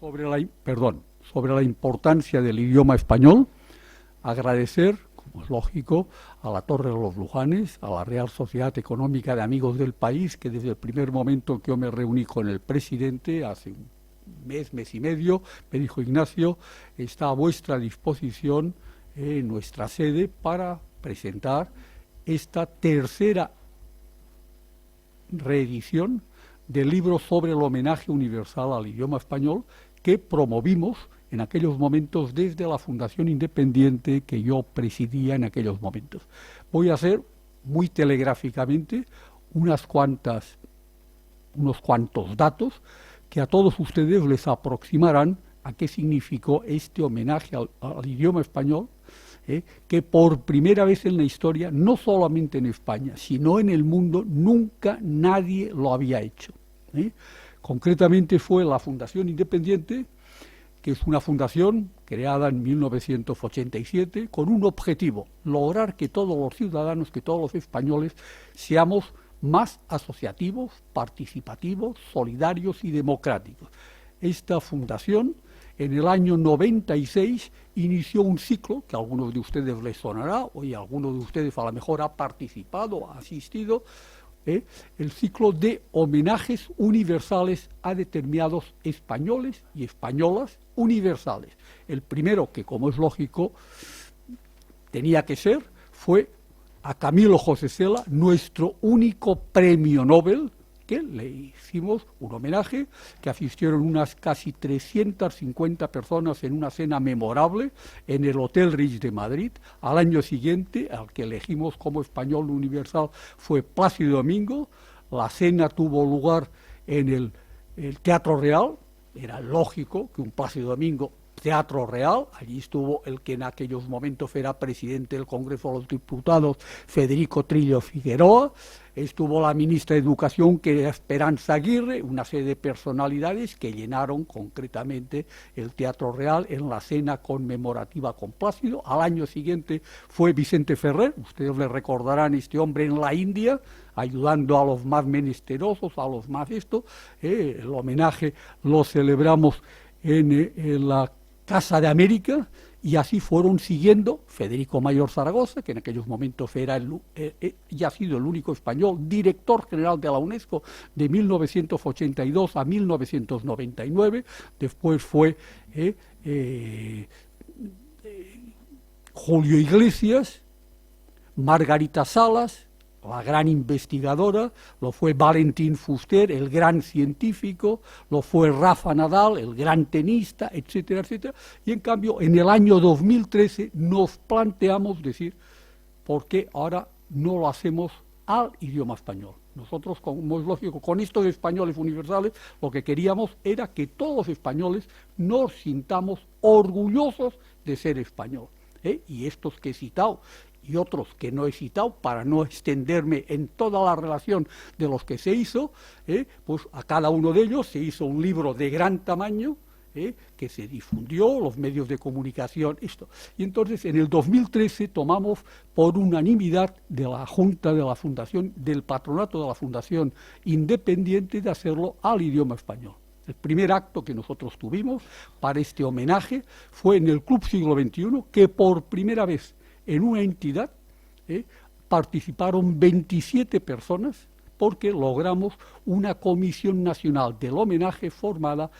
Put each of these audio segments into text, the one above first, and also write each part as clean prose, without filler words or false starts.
sobre la importancia del idioma español, agradecer, como es lógico, a la Torre de los Lujanes, a la Real Sociedad Económica de Amigos del País, que desde el primer momento que yo me reuní con el presidente, hace un mes y medio, me dijo: Ignacio, está a vuestra disposición en nuestra sede para presentar esta tercera reedición del libro sobre el homenaje universal al idioma español que promovimos en aquellos momentos desde la Fundación Independiente que yo presidía en aquellos momentos. Voy a hacer muy telegráficamente unos cuantos datos que a todos ustedes les aproximarán a qué significó este homenaje al idioma español, que por primera vez en la historia, no solamente en España, sino en el mundo, nunca nadie lo había hecho. Concretamente fue la Fundación Independiente, que es una fundación creada en 1987 con un objetivo: lograr que todos los ciudadanos, que todos los españoles seamos más asociativos, participativos, solidarios y democráticos. Esta fundación en el año 96 inició un ciclo que a algunos de ustedes les sonará, o a algunos de ustedes a lo mejor ha participado, ha asistido, el ciclo de homenajes universales a determinados españoles y españolas universales. El primero, que como es lógico tenía que ser, fue a Camilo José Cela, nuestro único premio Nobel, que le hicimos un homenaje, que asistieron unas casi 350 personas en una cena memorable en el Hotel Ritz de Madrid. Al año siguiente, al que elegimos como español universal, fue Plácido Domingo. La cena tuvo lugar en el Teatro Real. Era lógico que un Plácido Domingo, Teatro Real, allí estuvo el que en aquellos momentos era presidente del Congreso de los Diputados, Federico Trillo Figueroa, estuvo la ministra de Educación, que era Esperanza Aguirre, una serie de personalidades que llenaron concretamente el Teatro Real en la cena conmemorativa con Plácido. Al año siguiente fue Vicente Ferrer, ustedes le recordarán, este hombre en la India, ayudando a los más menesterosos, a los más el homenaje lo celebramos en la Casa de América, y así fueron siguiendo Federico Mayor Zaragoza, que en aquellos momentos era ya ha sido el único español director general de la UNESCO de 1982 a 1999, después fue Julio Iglesias, Margarita Salas, la gran investigadora, lo fue Valentín Fuster, el gran científico, lo fue Rafa Nadal, el gran tenista, etcétera, etcétera. Y en cambio, en el año 2013 nos planteamos decir, ¿por qué ahora no lo hacemos al idioma español? Nosotros, como es lógico, con estos españoles universales, lo que queríamos era que todos los españoles nos sintamos orgullosos de ser español. Y estos que he citado, y otros que no he citado para no extenderme en toda la relación de los que se hizo, pues a cada uno de ellos se hizo un libro de gran tamaño, que se difundió, los medios de comunicación, esto. Y entonces en el 2013 tomamos por unanimidad de la Junta de la Fundación, del Patronato de la Fundación Independiente, de hacerlo al idioma español. El primer acto que nosotros tuvimos para este homenaje fue en el Club Siglo XXI, que por primera vez en una entidad participaron 27 personas, porque logramos una comisión nacional del homenaje formada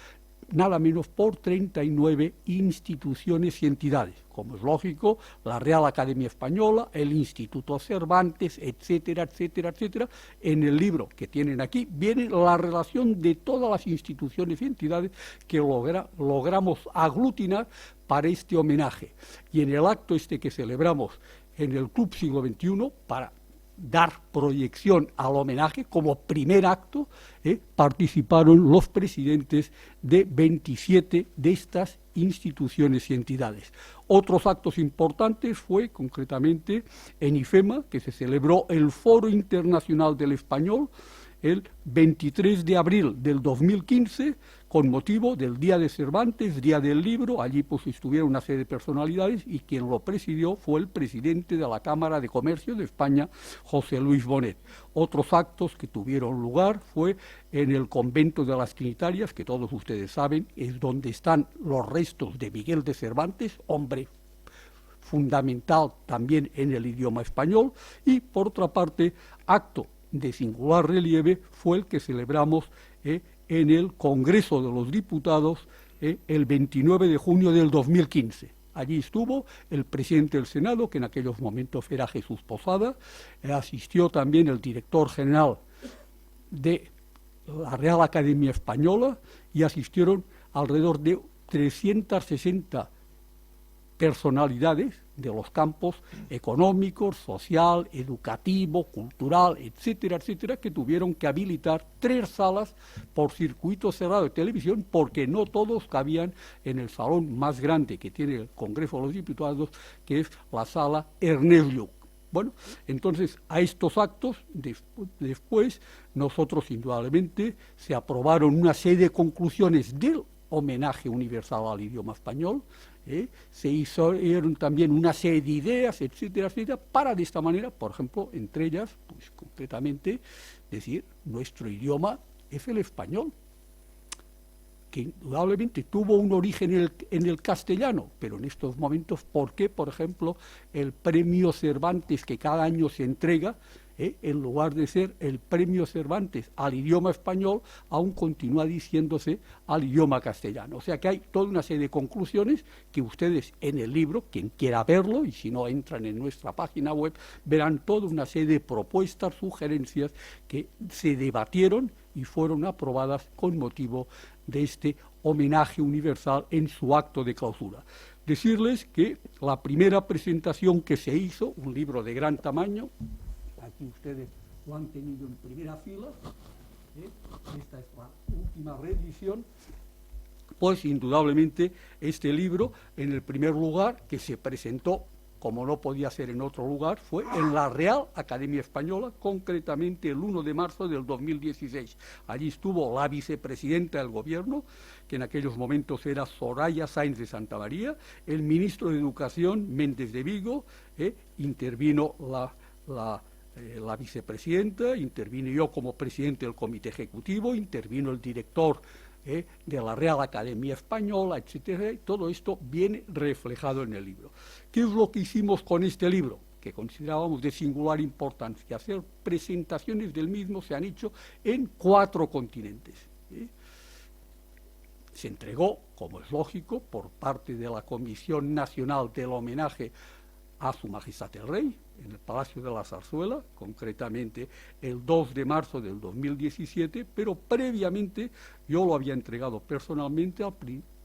nada menos por 39 instituciones y entidades, como es lógico, la Real Academia Española, el Instituto Cervantes, etcétera, etcétera, etcétera. En el libro que tienen aquí viene la relación de todas las instituciones y entidades que logramos aglutinar para este homenaje. Y en el acto que celebramos en el Club Siglo XXI, para dar proyección al homenaje como primer acto, participaron los presidentes de 27 de estas instituciones y entidades. Otros actos importantes fue concretamente en IFEMA, que se celebró el Foro Internacional del Español el 23 de abril del 2015, con motivo del Día de Cervantes, Día del Libro. Allí pues estuvieron una serie de personalidades y quien lo presidió fue el presidente de la Cámara de Comercio de España, José Luis Bonet. Otros actos que tuvieron lugar fue en el convento de las Trinitarias, que todos ustedes saben es donde están los restos de Miguel de Cervantes, hombre fundamental también en el idioma español, y por otra parte, acto de singular relieve fue el que celebramos en el Congreso de los Diputados el 29 de junio del 2015. Allí estuvo el presidente del Senado, que en aquellos momentos era Jesús Posada, asistió también el director general de la Real Academia Española y asistieron alrededor de 360 personalidades de los campos económico, social, educativo, cultural, etcétera, etcétera, que tuvieron que habilitar 3 salas por circuito cerrado de televisión porque no todos cabían en el salón más grande que tiene el Congreso de los Diputados, que es la sala Ernest Lluch. Bueno, entonces a estos actos, después, nosotros indudablemente se aprobaron una serie de conclusiones del homenaje universal al idioma español, se hicieron también una serie de ideas, etcétera, etcétera, para de esta manera, por ejemplo, entre ellas, pues concretamente, decir, nuestro idioma es el español, que indudablemente tuvo un origen en el castellano, pero en estos momentos, ¿por qué, por ejemplo, el premio Cervantes que cada año se entrega, en lugar de ser el premio Cervantes al idioma español, aún continúa diciéndose al idioma castellano? O sea que hay toda una serie de conclusiones que ustedes en el libro, quien quiera verlo, y si no entran en nuestra página web, verán toda una serie de propuestas, sugerencias que se debatieron y fueron aprobadas con motivo de este homenaje universal en su acto de clausura. Decirles que la primera presentación que se hizo, un libro de gran tamaño, aquí ustedes lo han tenido en primera fila, esta es la última reedición, pues indudablemente este libro, en el primer lugar que se presentó, como no podía ser en otro lugar, fue en la Real Academia Española, concretamente el 1 de marzo del 2016. Allí estuvo la vicepresidenta del Gobierno, que en aquellos momentos era Soraya Sáenz de Santamaría, el ministro de Educación, Méndez de Vigo, intervino la vicepresidenta, intervino yo como presidente del Comité Ejecutivo, intervino el director de la Real Academia Española, etcétera, y todo esto viene reflejado en el libro. ¿Qué es lo que hicimos con este libro? Que considerábamos de singular importancia. Hacer presentaciones del mismo se han hecho en 4 continentes. Se entregó, como es lógico, por parte de la Comisión Nacional del Homenaje a Su Majestad el Rey, en el Palacio de la Zarzuela, concretamente el 2 de marzo del 2017, pero previamente yo lo había entregado personalmente al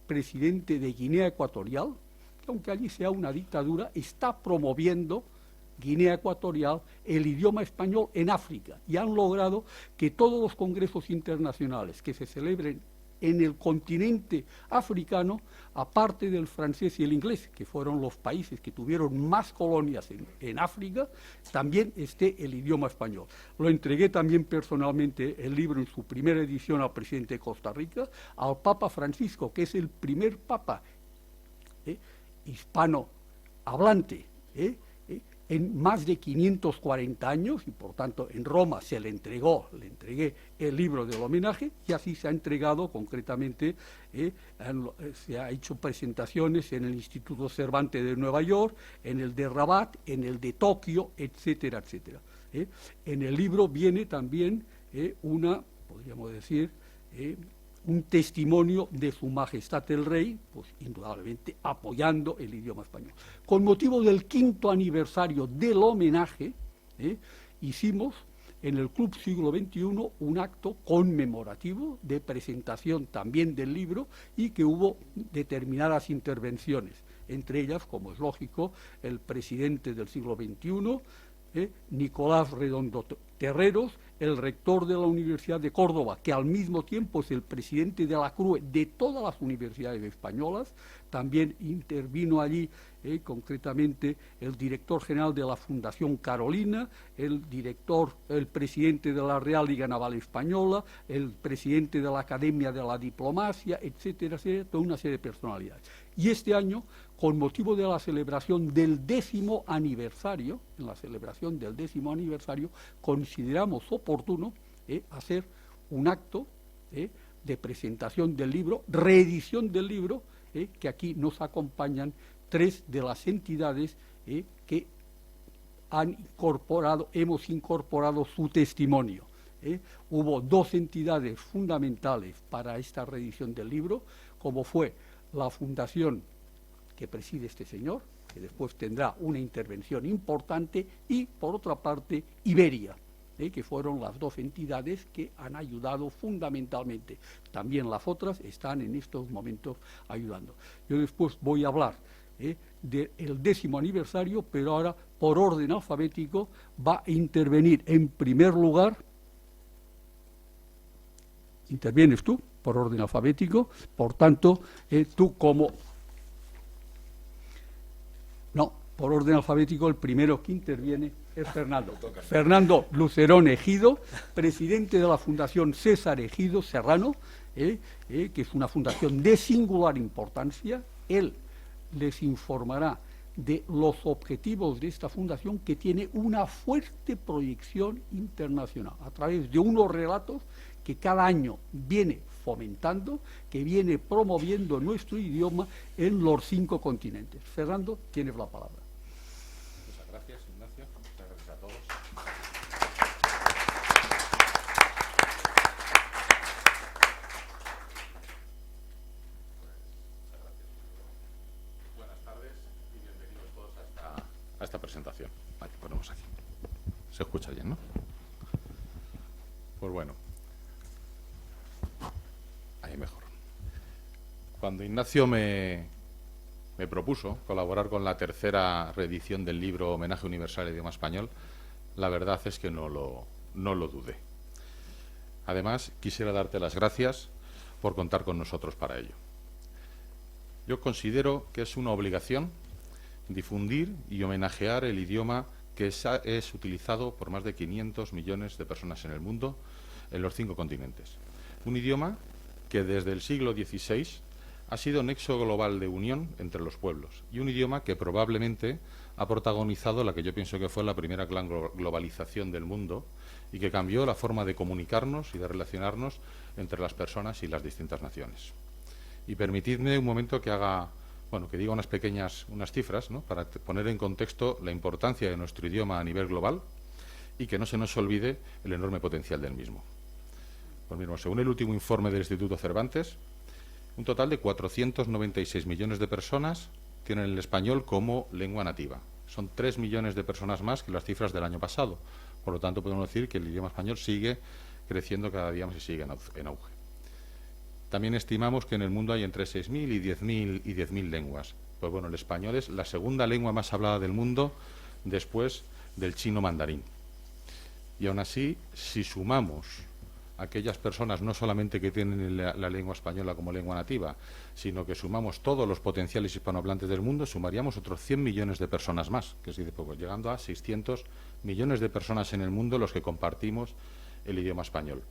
presidente de Guinea Ecuatorial, que aunque allí sea una dictadura, está promoviendo Guinea Ecuatorial el idioma español en África, y han logrado que todos los congresos internacionales que se celebren en el continente africano, aparte del francés y el inglés, que fueron los países que tuvieron más colonias en África, también esté el idioma español. Lo entregué también personalmente el libro en su primera edición al presidente de Costa Rica, al Papa Francisco, que es el primer papa hispano hablante, en más de 540 años, y por tanto en Roma le entregué el libro del homenaje, y así se ha entregado concretamente, se ha hecho presentaciones en el Instituto Cervantes de Nueva York, en el de Rabat, en el de Tokio, etcétera, etcétera. En el libro viene también podríamos decir, un testimonio de Su Majestad el Rey, pues indudablemente apoyando el idioma español. Con motivo del 5º aniversario del homenaje, hicimos en el Club Siglo XXI un acto conmemorativo de presentación también del libro, y que hubo determinadas intervenciones, entre ellas, como es lógico, el presidente del siglo XXI, Nicolás Redondo Terreros, el rector de la Universidad de Córdoba, que al mismo tiempo es el presidente de la CRUE de todas las universidades españolas, también intervino allí concretamente el director general de la Fundación Carolina, el presidente de la Real Liga Naval Española, el presidente de la Academia de la Diplomacia, etcétera, etcétera, toda una serie de personalidades. Y este año, con motivo de la celebración del 10º aniversario, consideramos oportuno hacer un acto de presentación del libro, reedición del libro, que aquí nos acompañan 3 de las entidades que hemos incorporado su testimonio. Hubo 2 entidades fundamentales para esta reedición del libro, como fue la fundación que preside este señor, que después tendrá una intervención importante, y por otra parte Iberia, que fueron las 2 entidades que han ayudado fundamentalmente. También las otras están en estos momentos ayudando. Yo después voy a hablar del 10º aniversario, pero ahora por orden alfabético va a intervenir en primer lugar. Intervienes tú por orden alfabético, por tanto, tú como... No, por orden alfabético el primero que interviene es Fernando. Fernando Lucerón Ejido, presidente de la Fundación César Ejido Serrano, que es una fundación de singular importancia. Él les informará de los objetivos de esta fundación, que tiene una fuerte proyección internacional, a través de unos relatos que cada año viene fomentando, que viene promoviendo nuestro idioma en los 5 continentes. Fernando, tienes la palabra. Muchas gracias, Ignacio. Muchas gracias a todos. Buenas tardes y bienvenidos todos a esta presentación. Vale, ponemos aquí. Se escucha bien, ¿no? Pues bueno. Ahí mejor. Cuando Ignacio me propuso colaborar con la 3ª reedición del libro Homenaje Universal al Idioma Español, la verdad es que no lo dudé. Además, quisiera darte las gracias por contar con nosotros para ello. Yo considero que es una obligación difundir y homenajear el idioma que es utilizado por más de 500 millones de personas en el mundo, en los 5 continentes. Un idioma que desde el siglo XVI ha sido nexo global de unión entre los pueblos, y un idioma que probablemente ha protagonizado la que yo pienso que fue la primera gran globalización del mundo, y que cambió la forma de comunicarnos y de relacionarnos entre las personas y las distintas naciones. Y permitidme un momento que diga unas cifras, ¿no?, para poner en contexto la importancia de nuestro idioma a nivel global y que no se nos olvide el enorme potencial del mismo. Pues mismo, según el último informe del Instituto Cervantes, un total de 496 millones de personas tienen el español como lengua nativa. Son 3 millones de personas más que las cifras del año pasado. Por lo tanto, podemos decir que el idioma español sigue creciendo cada día más y sigue en auge. También estimamos que en el mundo hay entre 6.000 y 10.000 lenguas. Pues bueno, el español es la segunda lengua más hablada del mundo después del chino mandarín. Y aún así, si sumamos aquellas personas no solamente que tienen la lengua española como lengua nativa, sino que sumamos todos los potenciales hispanohablantes del mundo, sumaríamos otros 100 millones de personas más, que es decir, pues llegando a 600 millones de personas en el mundo los que compartimos el idioma español.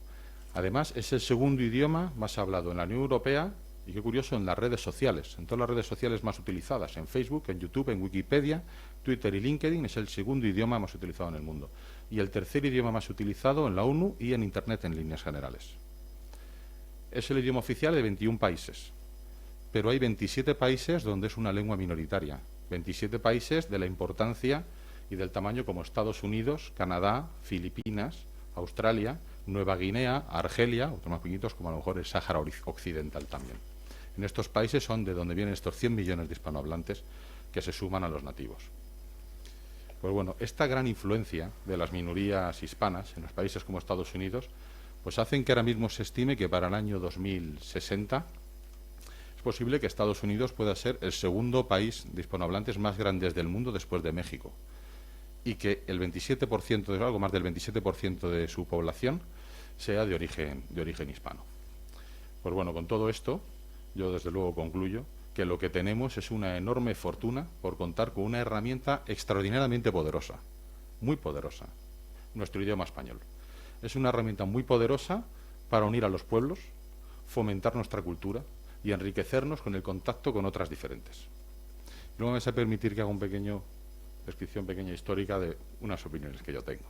Además, es el segundo idioma más hablado en la Unión Europea y, qué curioso, en las redes sociales, en todas las redes sociales más utilizadas, en Facebook, en YouTube, en Wikipedia, Twitter y LinkedIn. Es el segundo idioma más utilizado en el mundo. Y el tercer idioma más utilizado en la ONU y en Internet en líneas generales. Es el idioma oficial de 21 países, pero hay 27 países donde es una lengua minoritaria. 27 países de la importancia y del tamaño como Estados Unidos, Canadá, Filipinas, Australia, Nueva Guinea, Argelia, otros más pequeñitos como a lo mejor el Sáhara Occidental también. En estos países son de donde vienen estos 100 millones de hispanohablantes que se suman a los nativos. Pues bueno, esta gran influencia de las minorías hispanas en los países como Estados Unidos, pues hacen que ahora mismo se estime que para el año 2060 es posible que Estados Unidos pueda ser el segundo país de hispanohablantes más grandes del mundo después de México. y que el 27%, algo más del 27% de su población sea de origen hispano. Pues bueno, con todo esto, yo desde luego concluyo que lo que tenemos es una enorme fortuna por contar con una herramienta extraordinariamente poderosa, muy poderosa, nuestro idioma español. Es una herramienta muy poderosa para unir a los pueblos, fomentar nuestra cultura y enriquecernos con el contacto con otras diferentes. Luego me vais a permitir que haga una descripción pequeña histórica de unas opiniones que yo tengo.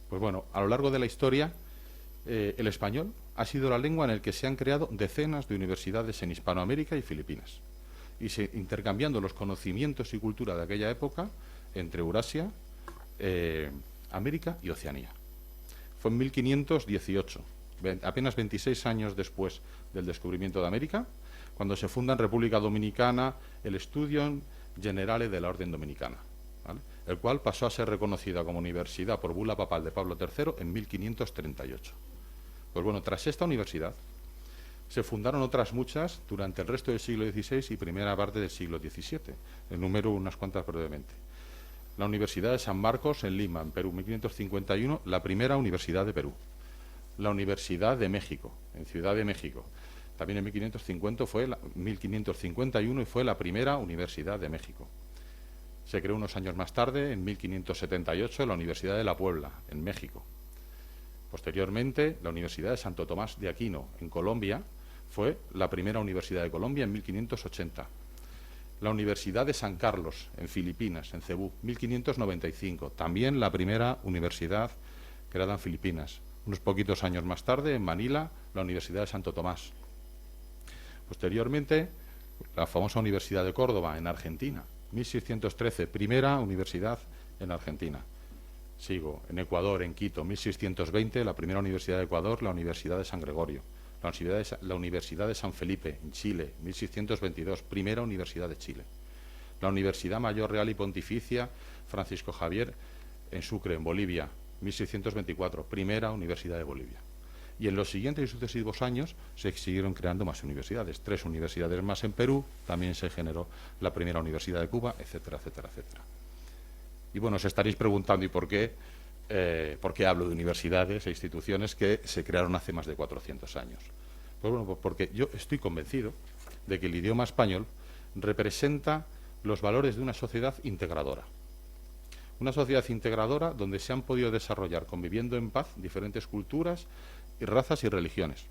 Pues bueno, a lo largo de la historia, el español ha sido la lengua en la que se han creado decenas de universidades en Hispanoamérica y Filipinas, y intercambiando los conocimientos y cultura de aquella época entre Eurasia, América y Oceanía. Fue en 1518, apenas 26 años después del descubrimiento de América, cuando se funda en República Dominicana el Studium Generale de la Orden Dominicana, ¿vale?, el cual pasó a ser reconocida como universidad por bula papal de Pablo III en 1538. Pues bueno, tras esta universidad se fundaron otras muchas durante el resto del siglo XVI y primera parte del siglo XVII. Enumero unas cuantas brevemente. La Universidad de San Marcos en Lima, en Perú, 1551, la primera universidad de Perú. La Universidad de México, en Ciudad de México, también en 1551 y fue la primera universidad de México. Se creó unos años más tarde, en 1578, la Universidad de La Puebla, en México. Posteriormente, la Universidad de Santo Tomás de Aquino, en Colombia, fue la primera universidad de Colombia en 1580. La Universidad de San Carlos, en Filipinas, en Cebú, 1595, también la primera universidad creada en Filipinas. Unos poquitos años más tarde, en Manila, la Universidad de Santo Tomás. Posteriormente, la famosa Universidad de Córdoba, en Argentina, 1613, primera universidad en Argentina. Sigo, en Ecuador, en Quito, 1620, la primera universidad de Ecuador, la Universidad de San Gregorio. La Universidad de San Felipe, en Chile, 1622, primera universidad de Chile. La Universidad Mayor Real y Pontificia Francisco Javier, en Sucre, en Bolivia, 1624, primera universidad de Bolivia. Y en los siguientes y sucesivos años se siguieron creando más universidades. 3 universidades más en Perú, también se generó la primera universidad de Cuba, etcétera, etcétera, etcétera. Y bueno, os estaréis preguntando, ¿y por qué hablo de universidades e instituciones que se crearon hace más de 400 años? Pues bueno, pues porque yo estoy convencido de que el idioma español representa los valores de una sociedad integradora. Una sociedad integradora donde se han podido desarrollar, conviviendo en paz, diferentes culturas y razas y religiones.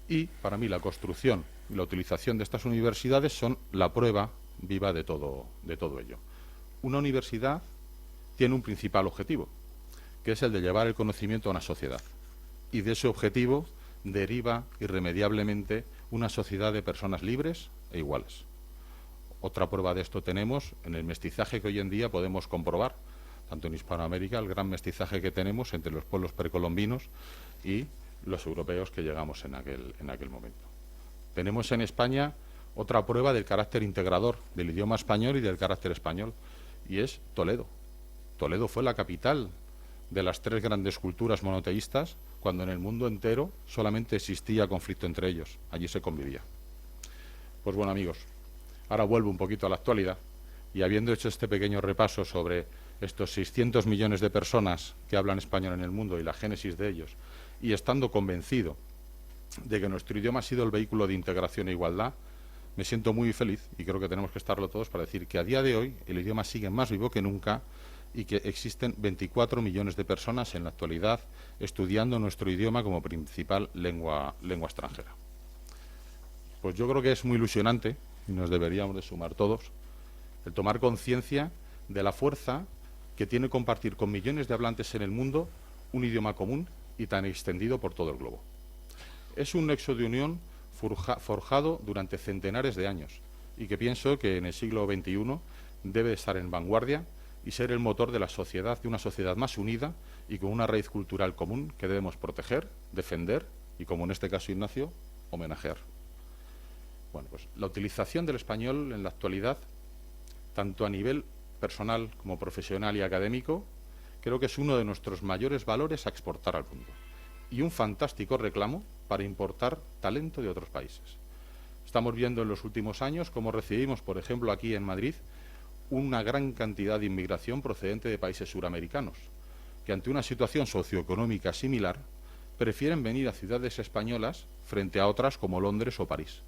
Y, para mí, la construcción y la utilización de estas universidades son la prueba viva de todo ello. Una universidad tiene un principal objetivo, que es el de llevar el conocimiento a una sociedad. Y de ese objetivo deriva irremediablemente una sociedad de personas libres e iguales. Otra prueba de esto tenemos en el mestizaje que hoy en día podemos comprobar, tanto en Hispanoamérica, el gran mestizaje que tenemos entre los pueblos precolombinos y los europeos que llegamos en aquel momento. Tenemos en España otra prueba del carácter integrador del idioma español y del carácter español, y es Toledo. Toledo fue la capital de las 3 grandes culturas monoteístas, cuando en el mundo entero solamente existía conflicto entre ellos. Allí se convivía. Pues bueno, amigos, ahora vuelvo un poquito a la actualidad, y habiendo hecho este pequeño repaso sobre estos 600 millones de personas que hablan español en el mundo y la génesis de ellos, y estando convencido de que nuestro idioma ha sido el vehículo de integración e igualdad, me siento muy feliz, y creo que tenemos que estarlo todos, para decir que a día de hoy el idioma sigue más vivo que nunca y que existen 24 millones de personas en la actualidad estudiando nuestro idioma como principal lengua extranjera. Pues yo creo que es muy ilusionante, y nos deberíamos de sumar todos, el tomar conciencia de la fuerza que tiene compartir con millones de hablantes en el mundo un idioma común y tan extendido por todo el globo. Es un nexo de unión forjado durante centenares de años y que pienso que en el siglo XXI debe estar en vanguardia y ser el motor de la sociedad, de una sociedad más unida y con una raíz cultural común que debemos proteger, defender y, como en este caso Ignacio, homenajear. Bueno, pues la utilización del español en la actualidad, tanto a nivel personal como profesional y académico, creo que es uno de nuestros mayores valores a exportar al mundo y un fantástico reclamo para importar talento de otros países. Estamos viendo en los últimos años cómo recibimos, por ejemplo, aquí en Madrid, una gran cantidad de inmigración procedente de países suramericanos, que ante una situación socioeconómica similar prefieren venir a ciudades españolas frente a otras como Londres o París.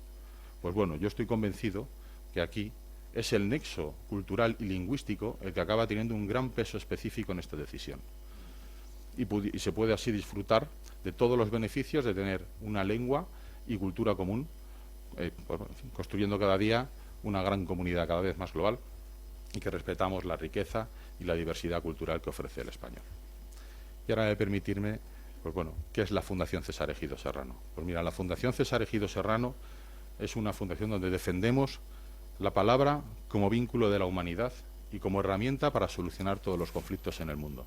Pues bueno, yo estoy convencido que aquí es el nexo cultural y lingüístico el que acaba teniendo un gran peso específico en esta decisión. Y se puede así disfrutar de todos los beneficios de tener una lengua y cultura común, construyendo cada día una gran comunidad cada vez más global y que respetamos la riqueza y la diversidad cultural que ofrece el español. Y ahora de permitirme, pues bueno, ¿qué es la Fundación César Ejido Serrano? Pues mira, la Fundación César Ejido Serrano es una fundación donde defendemos la palabra como vínculo de la humanidad y como herramienta para solucionar todos los conflictos en el mundo.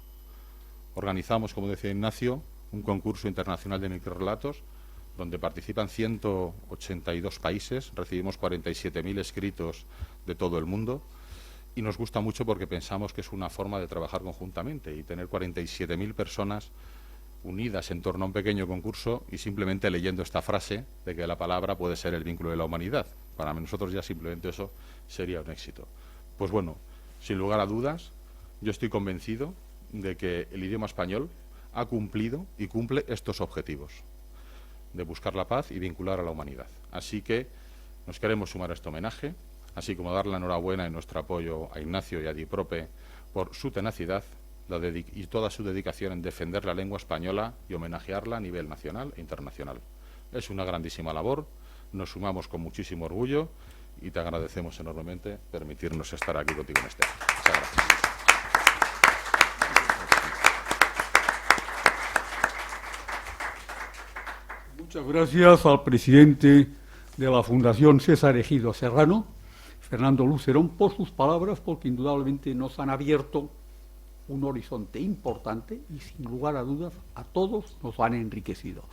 Organizamos, como decía Ignacio, un concurso internacional de microrrelatos donde participan 182 países, recibimos 47.000 escritos de todo el mundo y nos gusta mucho porque pensamos que es una forma de trabajar conjuntamente y tener 47.000 personas unidas en torno a un pequeño concurso y simplemente leyendo esta frase de que la palabra puede ser el vínculo de la humanidad. Para nosotros ya simplemente eso sería un éxito. Pues bueno, sin lugar a dudas, yo estoy convencido de que el idioma español ha cumplido y cumple estos objetivos de buscar la paz y vincular a la humanidad. Así que nos queremos sumar a este homenaje, así como dar la enhorabuena y nuestro apoyo a Ignacio y a Diprope por su tenacidad y toda su dedicación en defender la lengua española y homenajearla a nivel nacional e internacional. Es una grandísima labor, nos sumamos con muchísimo orgullo y te agradecemos enormemente permitirnos estar aquí contigo en este acto. Muchas gracias. Muchas gracias al presidente de la Fundación César Ejido Serrano, Fernando Lucerón, por sus palabras, porque indudablemente nos han abierto un horizonte importante y, sin lugar a dudas, a todos nos han enriquecido.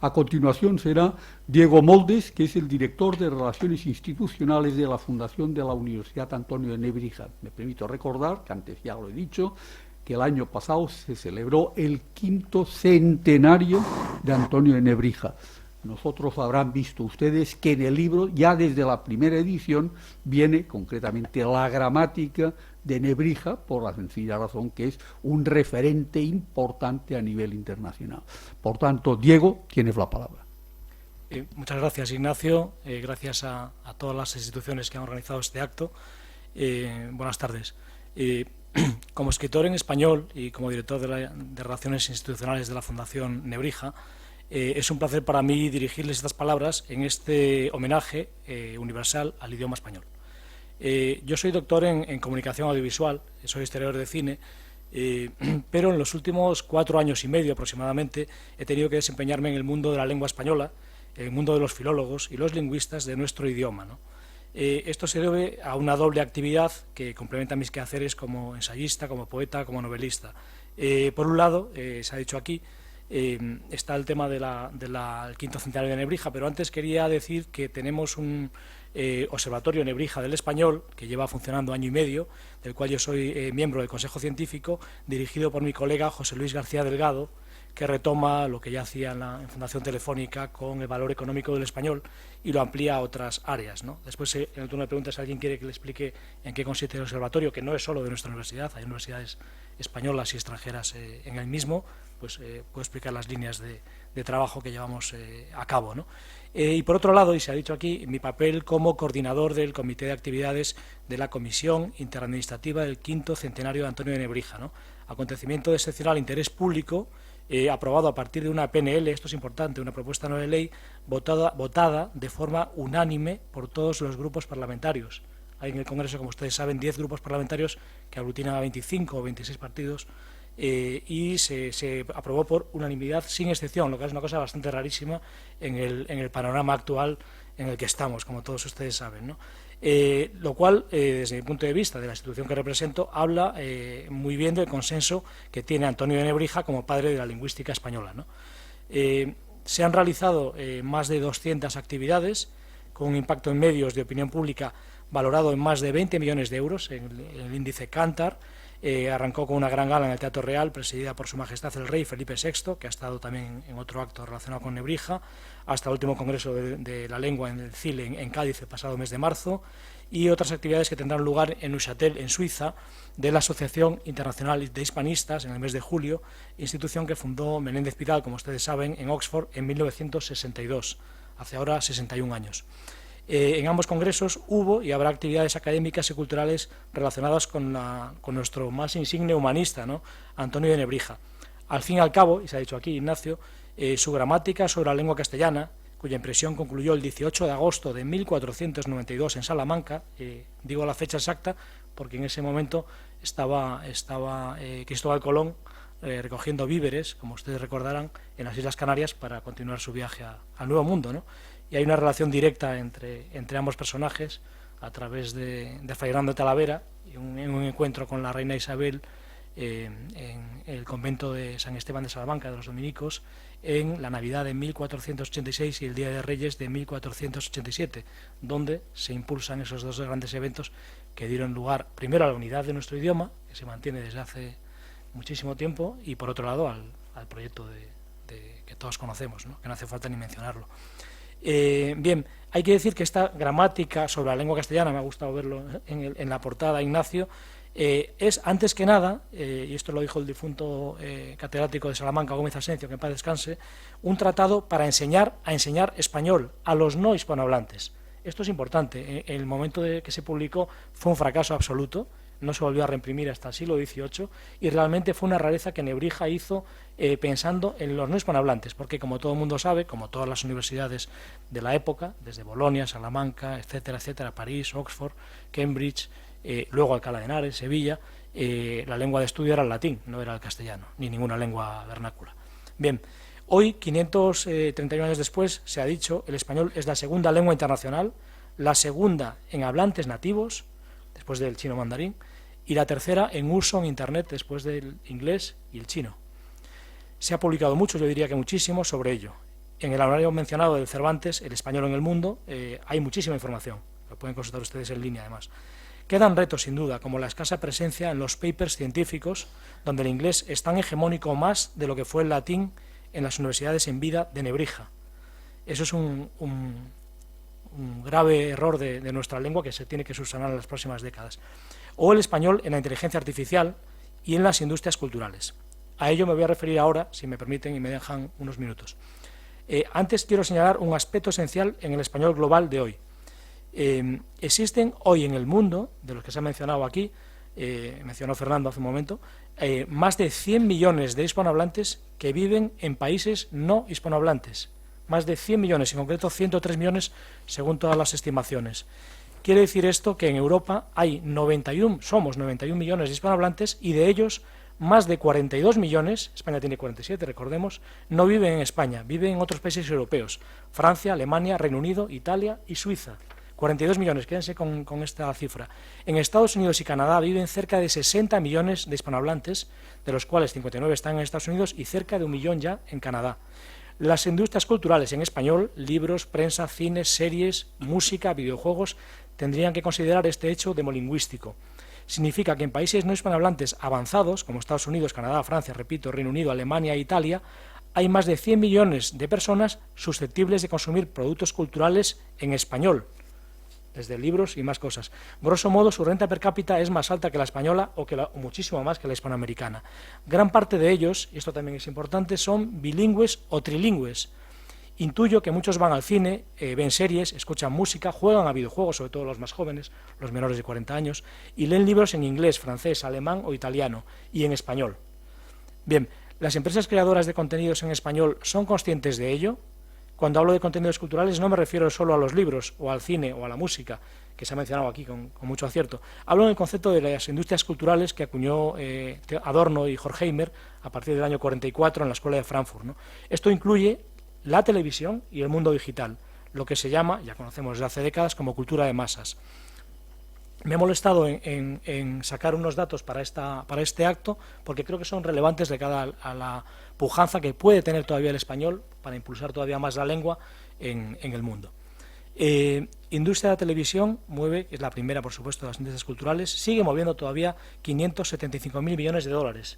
A continuación será Diego Moldes, que es el director de Relaciones Institucionales de la Fundación de la Universidad Antonio de Nebrija. Me permito recordar, que antes ya lo he dicho, que el año pasado se celebró el 5º centenario de Antonio de Nebrija. Nosotros habrán visto ustedes que en el libro, ya desde la primera edición, viene concretamente la gramática de Nebrija, por la sencilla razón que es un referente importante a nivel internacional. Por tanto, Diego, tienes la palabra. Muchas gracias, Ignacio. Gracias a todas las instituciones que han organizado este acto. Buenas tardes. Como escritor en español y como director de Relaciones Institucionales de la Fundación Nebrija, es un placer para mí dirigirles estas palabras en este homenaje universal al idioma español. Yo soy doctor en comunicación audiovisual, soy historiador de cine, pero en los últimos 4 años y medio aproximadamente he tenido que desempeñarme en el mundo de la lengua española, en el mundo de los filólogos y los lingüistas de nuestro idioma, ¿no? Esto se debe a una doble actividad que complementa mis quehaceres como ensayista, como poeta, como novelista. Por un lado, se ha dicho aquí, está el tema del 5º centenario de Nebrija, pero antes quería decir que tenemos un Observatorio Nebrija del Español, que lleva funcionando 1 año y medio, del cual yo soy miembro del Consejo Científico, dirigido por mi colega José Luis García Delgado, que retoma lo que ya hacía en Fundación Telefónica con el valor económico del español y lo amplía a otras áreas, ¿no? Después, en el turno de preguntas, si alguien quiere que le explique en qué consiste el observatorio, que no es solo de nuestra universidad, hay universidades españolas y extranjeras en el mismo, pues puedo explicar las líneas de trabajo que llevamos a cabo, ¿no? Y por otro lado, y se ha dicho aquí, mi papel como coordinador del Comité de Actividades de la Comisión Interadministrativa del 5º centenario de Antonio de Nebrija, ¿no? Acontecimiento de excepcional interés público, aprobado a partir de una PNL, esto es importante, una propuesta no de ley, votada de forma unánime por todos los grupos parlamentarios. Hay en el Congreso, como ustedes saben, 10 grupos parlamentarios que aglutinan a 25 o 26 partidos, y se aprobó por unanimidad sin excepción, lo que es una cosa bastante rarísima en el panorama actual en el que estamos, como todos ustedes saben, ¿no? Lo cual, desde mi punto de vista, de la institución que represento, habla muy bien del consenso que tiene Antonio de Nebrija como padre de la lingüística española, ¿no? Se han realizado más de 200 actividades con un impacto en medios de opinión pública valorado en más de 20 millones de euros en el índice Kantar, Arrancó con una gran gala en el Teatro Real, presidida por Su Majestad el Rey Felipe VI, que ha estado también en otro acto relacionado con Nebrija, hasta el último Congreso de la Lengua en el CIL en Cádiz el pasado mes de marzo, y otras actividades que tendrán lugar en Neuchâtel, en Suiza, de la Asociación Internacional de Hispanistas en el mes de julio, institución que fundó Menéndez Pidal, como ustedes saben, en Oxford en 1962, hace ahora 61 años. En ambos congresos hubo y habrá actividades académicas y culturales relacionadas con nuestro más insigne humanista, ¿no?, Antonio de Nebrija. Al fin y al cabo, y se ha dicho aquí Ignacio, su gramática sobre la lengua castellana, cuya impresión concluyó el 18 de agosto de 1492 en Salamanca, digo la fecha exacta porque en ese momento estaba Cristóbal Colón recogiendo víveres, como ustedes recordarán, en las Islas Canarias para continuar su viaje al Nuevo Mundo, ¿no? Y hay una relación directa entre ambos personajes a través de Fray Hernando de Talavera y un encuentro con la reina Isabel en el convento de San Esteban de Salamanca, de los dominicos, en la Navidad de 1486 y el Día de Reyes de 1487, donde se impulsan esos dos grandes eventos que dieron lugar primero a la unidad de nuestro idioma, que se mantiene desde hace muchísimo tiempo, y por otro lado al proyecto que todos conocemos, ¿no?, que no hace falta ni mencionarlo. Bien, hay que decir que esta gramática sobre la lengua castellana, me ha gustado verlo en la portada, Ignacio, es antes que nada, y esto lo dijo el difunto catedrático de Salamanca, Gómez Asencio, que en paz descanse, un tratado para enseñar español a los no hispanohablantes. Esto es importante. En el momento de que se publicó fue un fracaso absoluto, no se volvió a reimprimir hasta el siglo XVIII, y realmente fue una rareza que Nebrija hizo pensando en los no hispanohablantes, porque como todo el mundo sabe, como todas las universidades de la época, desde Bolonia, Salamanca, etcétera, etcétera, París, Oxford, Cambridge, luego Alcalá de Henares, Sevilla, la lengua de estudio era el latín, no era el castellano, ni ninguna lengua vernácula. Bien, hoy, 531 años después, se ha dicho, el español es la segunda lengua internacional, la segunda en hablantes nativos, después del chino mandarín, y la tercera en uso en Internet después del inglés y el chino. Se ha publicado mucho, yo diría que muchísimo, sobre ello. En el anuario mencionado del Cervantes, El español en el mundo, hay muchísima información, lo pueden consultar ustedes en línea además. Quedan retos, sin duda, como la escasa presencia en los papers científicos, donde el inglés es tan hegemónico más de lo que fue el latín en las universidades en vida de Nebrija. Eso es un grave error de nuestra lengua que se tiene que subsanar en las próximas décadas. O el español en la inteligencia artificial y en las industrias culturales. A ello me voy a referir ahora, si me permiten y me dejan unos minutos. Antes quiero señalar un aspecto esencial en el español global de hoy. Existen hoy en el mundo, de los que se ha mencionado aquí, mencionó Fernando hace un momento, más de 100 millones de hispanohablantes que viven en países no hispanohablantes. Más de 100 millones, en concreto 103 millones según todas las estimaciones. Quiere decir esto que en Europa somos 91 millones de hispanohablantes y de ellos más de 42 millones, España tiene 47, recordemos, no viven en España, viven en otros países europeos, Francia, Alemania, Reino Unido, Italia y Suiza. 42 millones, quédense con esta cifra. En Estados Unidos y Canadá viven cerca de 60 millones de hispanohablantes, de los cuales 59 están en Estados Unidos y cerca de 1 millón ya en Canadá. Las industrias culturales en español, libros, prensa, cines, series, música, videojuegos, tendrían que considerar este hecho demolingüístico. Significa que en países no hispanohablantes avanzados, como Estados Unidos, Canadá, Francia, repito, Reino Unido, Alemania e Italia, hay más de 100 millones de personas susceptibles de consumir productos culturales en español, desde libros y más cosas. Grosso modo, su renta per cápita es más alta que la española o muchísimo más que la hispanoamericana. Gran parte de ellos, y esto también es importante, son bilingües o trilingües. Intuyo que muchos van al cine, ven series, escuchan música, juegan a videojuegos, sobre todo los más jóvenes, los menores de 40 años, y leen libros en inglés, francés, alemán o italiano, y en español. Bien, ¿las empresas creadoras de contenidos en español son conscientes de ello? Cuando hablo de contenidos culturales no me refiero solo a los libros, o al cine, o a la música, que se ha mencionado aquí con mucho acierto. Hablo en el concepto de las industrias culturales que acuñó Adorno y Horkheimer a partir del año 44 en la Escuela de Frankfurt, ¿no? Esto incluye la televisión y el mundo digital, lo que se llama, ya conocemos desde hace décadas, como cultura de masas. Me he molestado en sacar unos datos para este acto porque creo que son relevantes de cara a la pujanza que puede tener todavía el español para impulsar todavía más la lengua en el mundo. Industria de la televisión mueve, que es la primera, por supuesto, de las industrias culturales, sigue moviendo todavía 575.000 millones de dólares.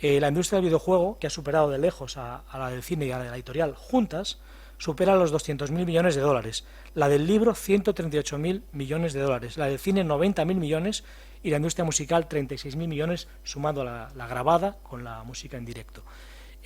La industria del videojuego, que ha superado de lejos a la del cine y a la de la editorial juntas, supera los 200.000 millones de dólares. La del libro, 138.000 millones de dólares. La del cine, 90.000 millones. Y la industria musical, 36.000 millones, sumando la grabada con la música en directo.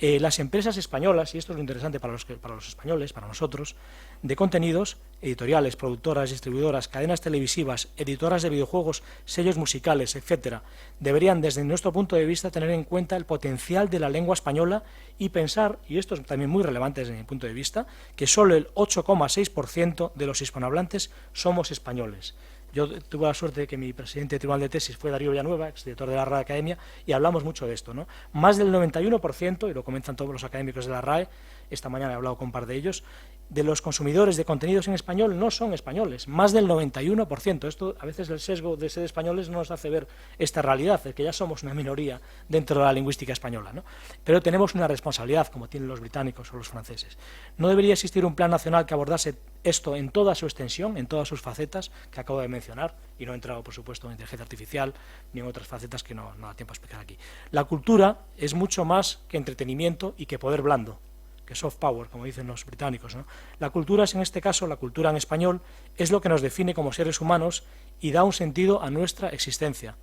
Las empresas españolas, y esto es lo interesante para los españoles, para nosotros, de contenidos, editoriales, productoras, distribuidoras, cadenas televisivas, editoras de videojuegos, sellos musicales, etcétera, deberían, desde nuestro punto de vista, tener en cuenta el potencial de la lengua española y pensar, y esto es también muy relevante desde mi punto de vista, que solo el 8,6% de los hispanohablantes somos españoles. Yo tuve la suerte de que mi presidente de tribunal de tesis fue Darío Villanueva, exdirector de la RAE Academia, y hablamos mucho de esto, ¿no? Más del 91%, y lo comentan todos los académicos de la RAE, esta mañana he hablado con un par de ellos, de los consumidores de contenidos en español no son españoles, más del 91%. Esto, a veces el sesgo de ser españoles no nos hace ver esta realidad, de que ya somos una minoría dentro de la lingüística española, ¿no? Pero tenemos una responsabilidad, como tienen los británicos o los franceses. No debería existir un plan nacional que abordase esto en toda su extensión, en todas sus facetas que acabo de mencionar, y no he entrado, por supuesto, en inteligencia artificial ni en otras facetas que no da tiempo a explicar aquí. La cultura es mucho más que entretenimiento y que poder blando, que soft power, como dicen los británicos, ¿no? La cultura es, en este caso, la cultura en español, es lo que nos define como seres humanos y da un sentido a nuestra existencia.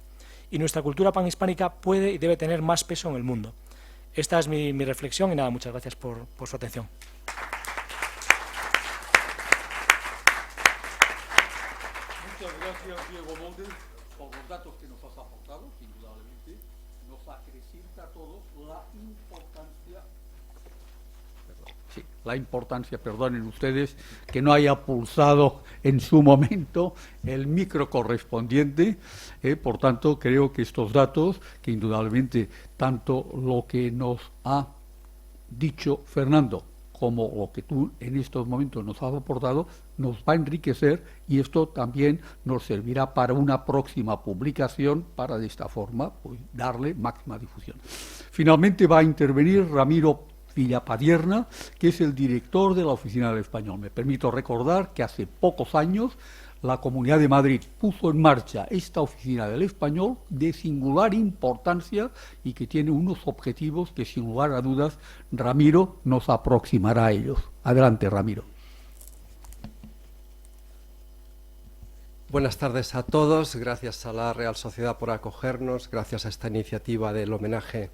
Y nuestra cultura panhispánica puede y debe tener más peso en el mundo. Esta es mi reflexión y nada, muchas gracias por su atención. Muchas gracias, Diego Moldes, por los datos que nos has aportado, indudablemente. Nos acrecienta a todos la importancia, perdonen ustedes, que no haya pulsado en su momento el micro correspondiente. Por tanto, creo que estos datos, que indudablemente tanto lo que nos ha dicho Fernando como lo que tú en estos momentos nos has aportado, nos va a enriquecer, y esto también nos servirá para una próxima publicación, para de esta forma pues, darle máxima difusión. Finalmente va a intervenir Ramiro Villapadierna, que es el director de la Oficina del Español. Me permito recordar que hace pocos años la Comunidad de Madrid puso en marcha esta Oficina del Español de singular importancia y que tiene unos objetivos que, sin lugar a dudas, Ramiro nos aproximará a ellos. Adelante, Ramiro. Buenas tardes a todos. Gracias a la Real Sociedad por acogernos. Gracias a esta iniciativa del homenaje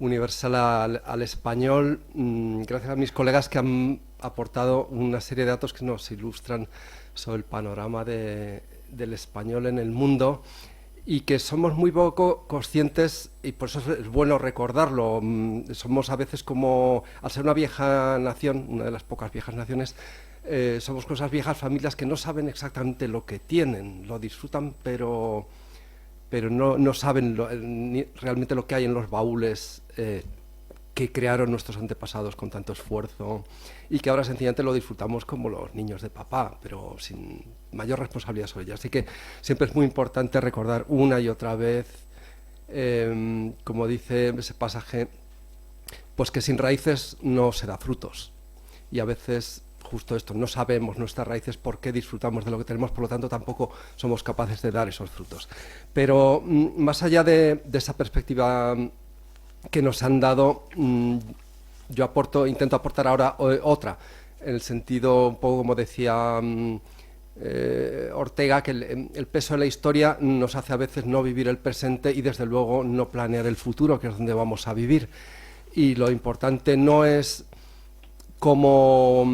universal al español. Gracias a mis colegas que han aportado una serie de datos que nos ilustran sobre el panorama del español en el mundo y que somos muy poco conscientes, y por eso es bueno recordarlo. Somos a veces como, al ser una vieja nación, una de las pocas viejas naciones, somos con esas viejas familias que no saben exactamente lo que tienen, lo disfrutan, pero no saben realmente lo que hay en los baúles que crearon nuestros antepasados con tanto esfuerzo y que ahora sencillamente lo disfrutamos como los niños de papá, pero sin mayor responsabilidad sobre ello. Así que siempre es muy importante recordar una y otra vez, como dice ese pasaje, pues que sin raíces no se da frutos. Y a veces justo esto, no sabemos nuestras raíces, por qué disfrutamos de lo que tenemos, por lo tanto tampoco somos capaces de dar esos frutos. Pero más allá de esa perspectiva que nos han dado, yo intento aportar ahora otra, en el sentido, un poco como decía Ortega, que el peso de la historia nos hace a veces no vivir el presente y desde luego no planear el futuro, que es donde vamos a vivir. Y lo importante no es cómo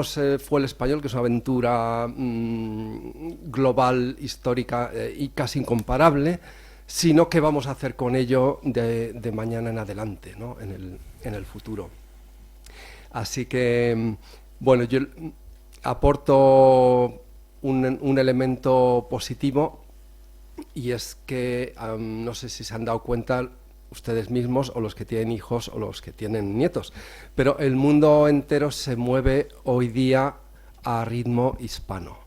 se fue el español, que es una aventura global, histórica y casi incomparable, sino qué vamos a hacer con ello de mañana en adelante, ¿no? en el futuro. Así que, bueno, yo aporto un elemento positivo, y es que no sé si se han dado cuenta ustedes mismos o los que tienen hijos o los que tienen nietos, pero el mundo entero se mueve hoy día a ritmo hispano.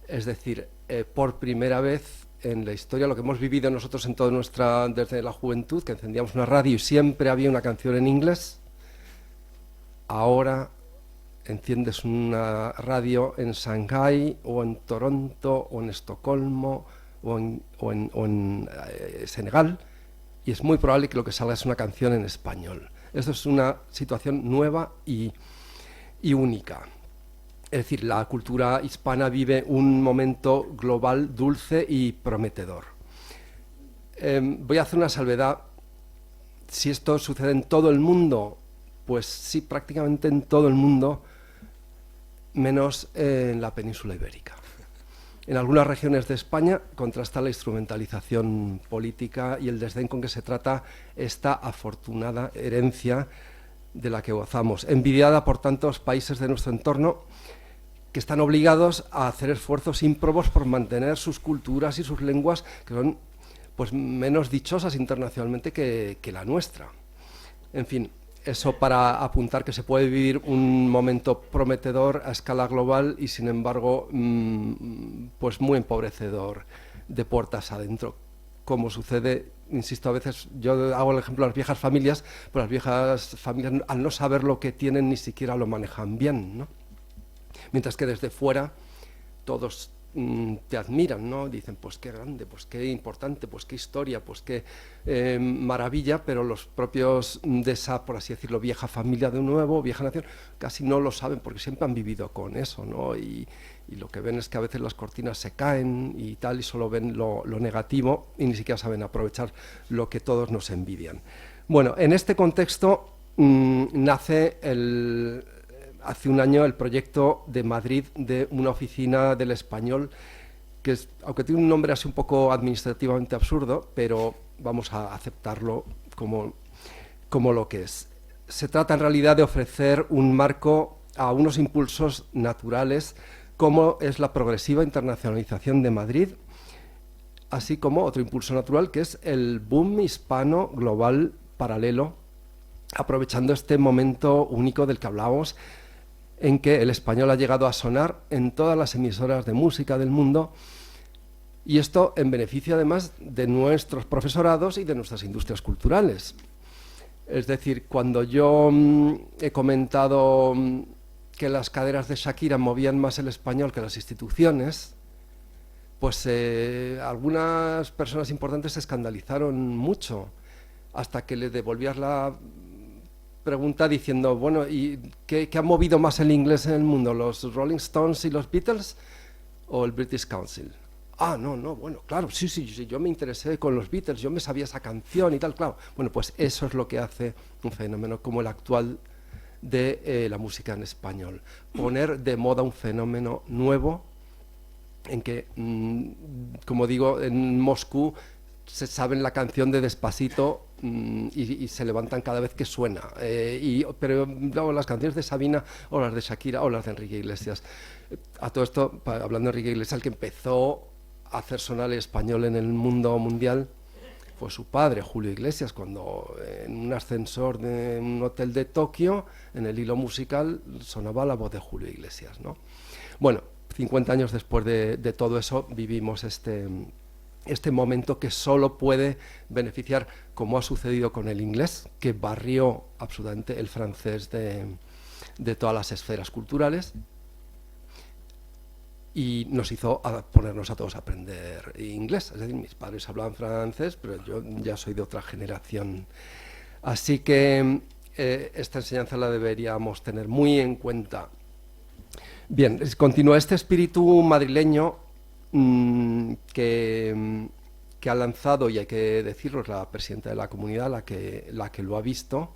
Es decir, por primera vez en la historia, lo que hemos vivido nosotros en toda desde la juventud, que encendíamos una radio y siempre había una canción en inglés, ahora enciendes una radio en Shanghái o en Toronto o en Estocolmo o en Senegal, y es muy probable que lo que salga es una canción en español. Esto es una situación nueva y única. Es decir, la cultura hispana vive un momento global, dulce y prometedor. Voy a hacer una salvedad. Si esto sucede en todo el mundo, pues sí, prácticamente en todo el mundo, menos en la península ibérica. En algunas regiones de España contrasta la instrumentalización política y el desdén con que se trata esta afortunada herencia de la que gozamos, envidiada por tantos países de nuestro entorno que están obligados a hacer esfuerzos ímprobos por mantener sus culturas y sus lenguas, que son pues menos dichosas internacionalmente que la nuestra. En fin, eso para apuntar que se puede vivir un momento prometedor a escala global y sin embargo pues muy empobrecedor de puertas adentro, como sucede, insisto, a veces yo hago el ejemplo de las viejas familias, pero las viejas familias al no saber lo que tienen ni siquiera lo manejan bien, ¿no? Mientras que desde fuera todos te admiran, ¿no? Dicen, pues qué grande, pues qué importante, pues qué historia, pues qué maravilla, pero los propios de esa, por así decirlo, vieja familia de nuevo, vieja nación, casi no lo saben porque siempre han vivido con eso, ¿no? Y lo que ven es que a veces las cortinas se caen y tal, y solo ven lo negativo y ni siquiera saben aprovechar lo que todos nos envidian. Bueno, en este contexto nace hace un año el proyecto de Madrid de una oficina del español, que es, aunque tiene un nombre así un poco administrativamente absurdo, pero vamos a aceptarlo como lo que es. Se trata en realidad de ofrecer un marco a unos impulsos naturales, como es la progresiva internacionalización de Madrid, así como otro impulso natural que es el boom hispano global paralelo, aprovechando este momento único del que hablábamos, en que el español ha llegado a sonar en todas las emisoras de música del mundo, y esto en beneficio además de nuestros profesorados y de nuestras industrias culturales. Es decir, cuando yo he comentado que las caderas de Shakira movían más el español que las instituciones, pues algunas personas importantes se escandalizaron mucho, hasta que le devolvías la pregunta diciendo, bueno, ¿y qué ha movido más el inglés en el mundo? ¿Los Rolling Stones y los Beatles o el British Council? Ah, no, bueno, claro, sí, yo me interesé con los Beatles, yo me sabía esa canción y tal, claro. Bueno, pues eso es lo que hace un fenómeno como el actual de la música en español. Poner de moda un fenómeno nuevo en que, como digo, en Moscú se saben la canción de Despacito y se levantan cada vez que suena. Pero no, las canciones de Sabina o las de Shakira o las de Enrique Iglesias. A todo esto, hablando de Enrique Iglesias, el que empezó a hacer sonar el español en el mundo mundial fue su padre, Julio Iglesias, cuando en un ascensor de un hotel de Tokio, en el hilo musical, sonaba la voz de Julio Iglesias, ¿no? Bueno, 50 años después de todo eso, vivimos este momento que solo puede beneficiar, como ha sucedido con el inglés, que barrió absolutamente el francés de todas las esferas culturales y nos hizo ponernos a todos a aprender inglés. Es decir, mis padres hablaban francés, pero yo ya soy de otra generación. Así que esta enseñanza la deberíamos tener muy en cuenta. Bien, continúa este espíritu madrileño que ha lanzado, y hay que decirlo, es la presidenta de la comunidad la que lo ha visto,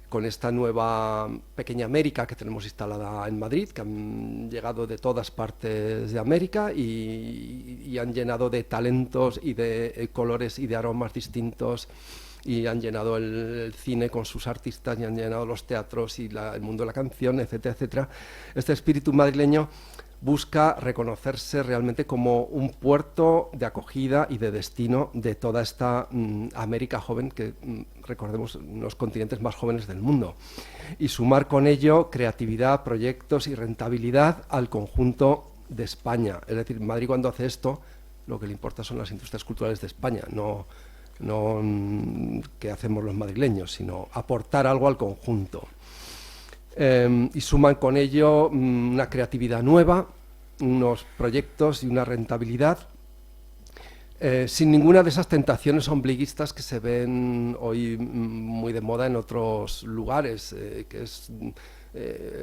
con esta nueva pequeña América que tenemos instalada en Madrid, que han llegado de todas partes de América y han llenado de talentos y de colores y de aromas distintos, y han llenado el cine con sus artistas y han llenado los teatros y el mundo de la canción, etcétera, etcétera. Este espíritu madrileño busca reconocerse realmente como un puerto de acogida y de destino de toda esta América joven, que recordemos, los continentes más jóvenes del mundo, y sumar con ello creatividad, proyectos y rentabilidad al conjunto de España. Es decir, Madrid, cuando hace esto, lo que le importa son las industrias culturales de España, no qué hacemos los madrileños, sino aportar algo al conjunto. y suman con ello una creatividad nueva, unos proyectos y una rentabilidad, sin ninguna de esas tentaciones ombliguistas que se ven hoy muy de moda en otros lugares, que es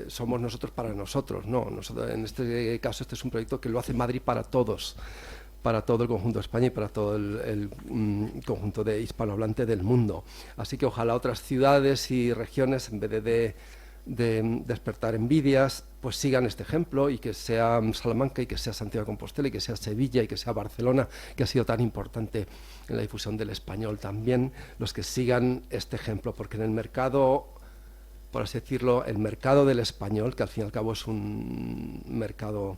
somos nosotros para nosotros. No, en este caso este es un proyecto que lo hace Madrid para todos, para todo el conjunto de España y para todo el conjunto de hispanohablante del mundo. Así que ojalá otras ciudades y regiones, en vez de despertar envidias, pues sigan este ejemplo, y que sea Salamanca, y que sea Santiago de Compostela, y que sea Sevilla, y que sea Barcelona, que ha sido tan importante en la difusión del español también, los que sigan este ejemplo, porque en el mercado, por así decirlo, el mercado del español, que al fin y al cabo es un mercado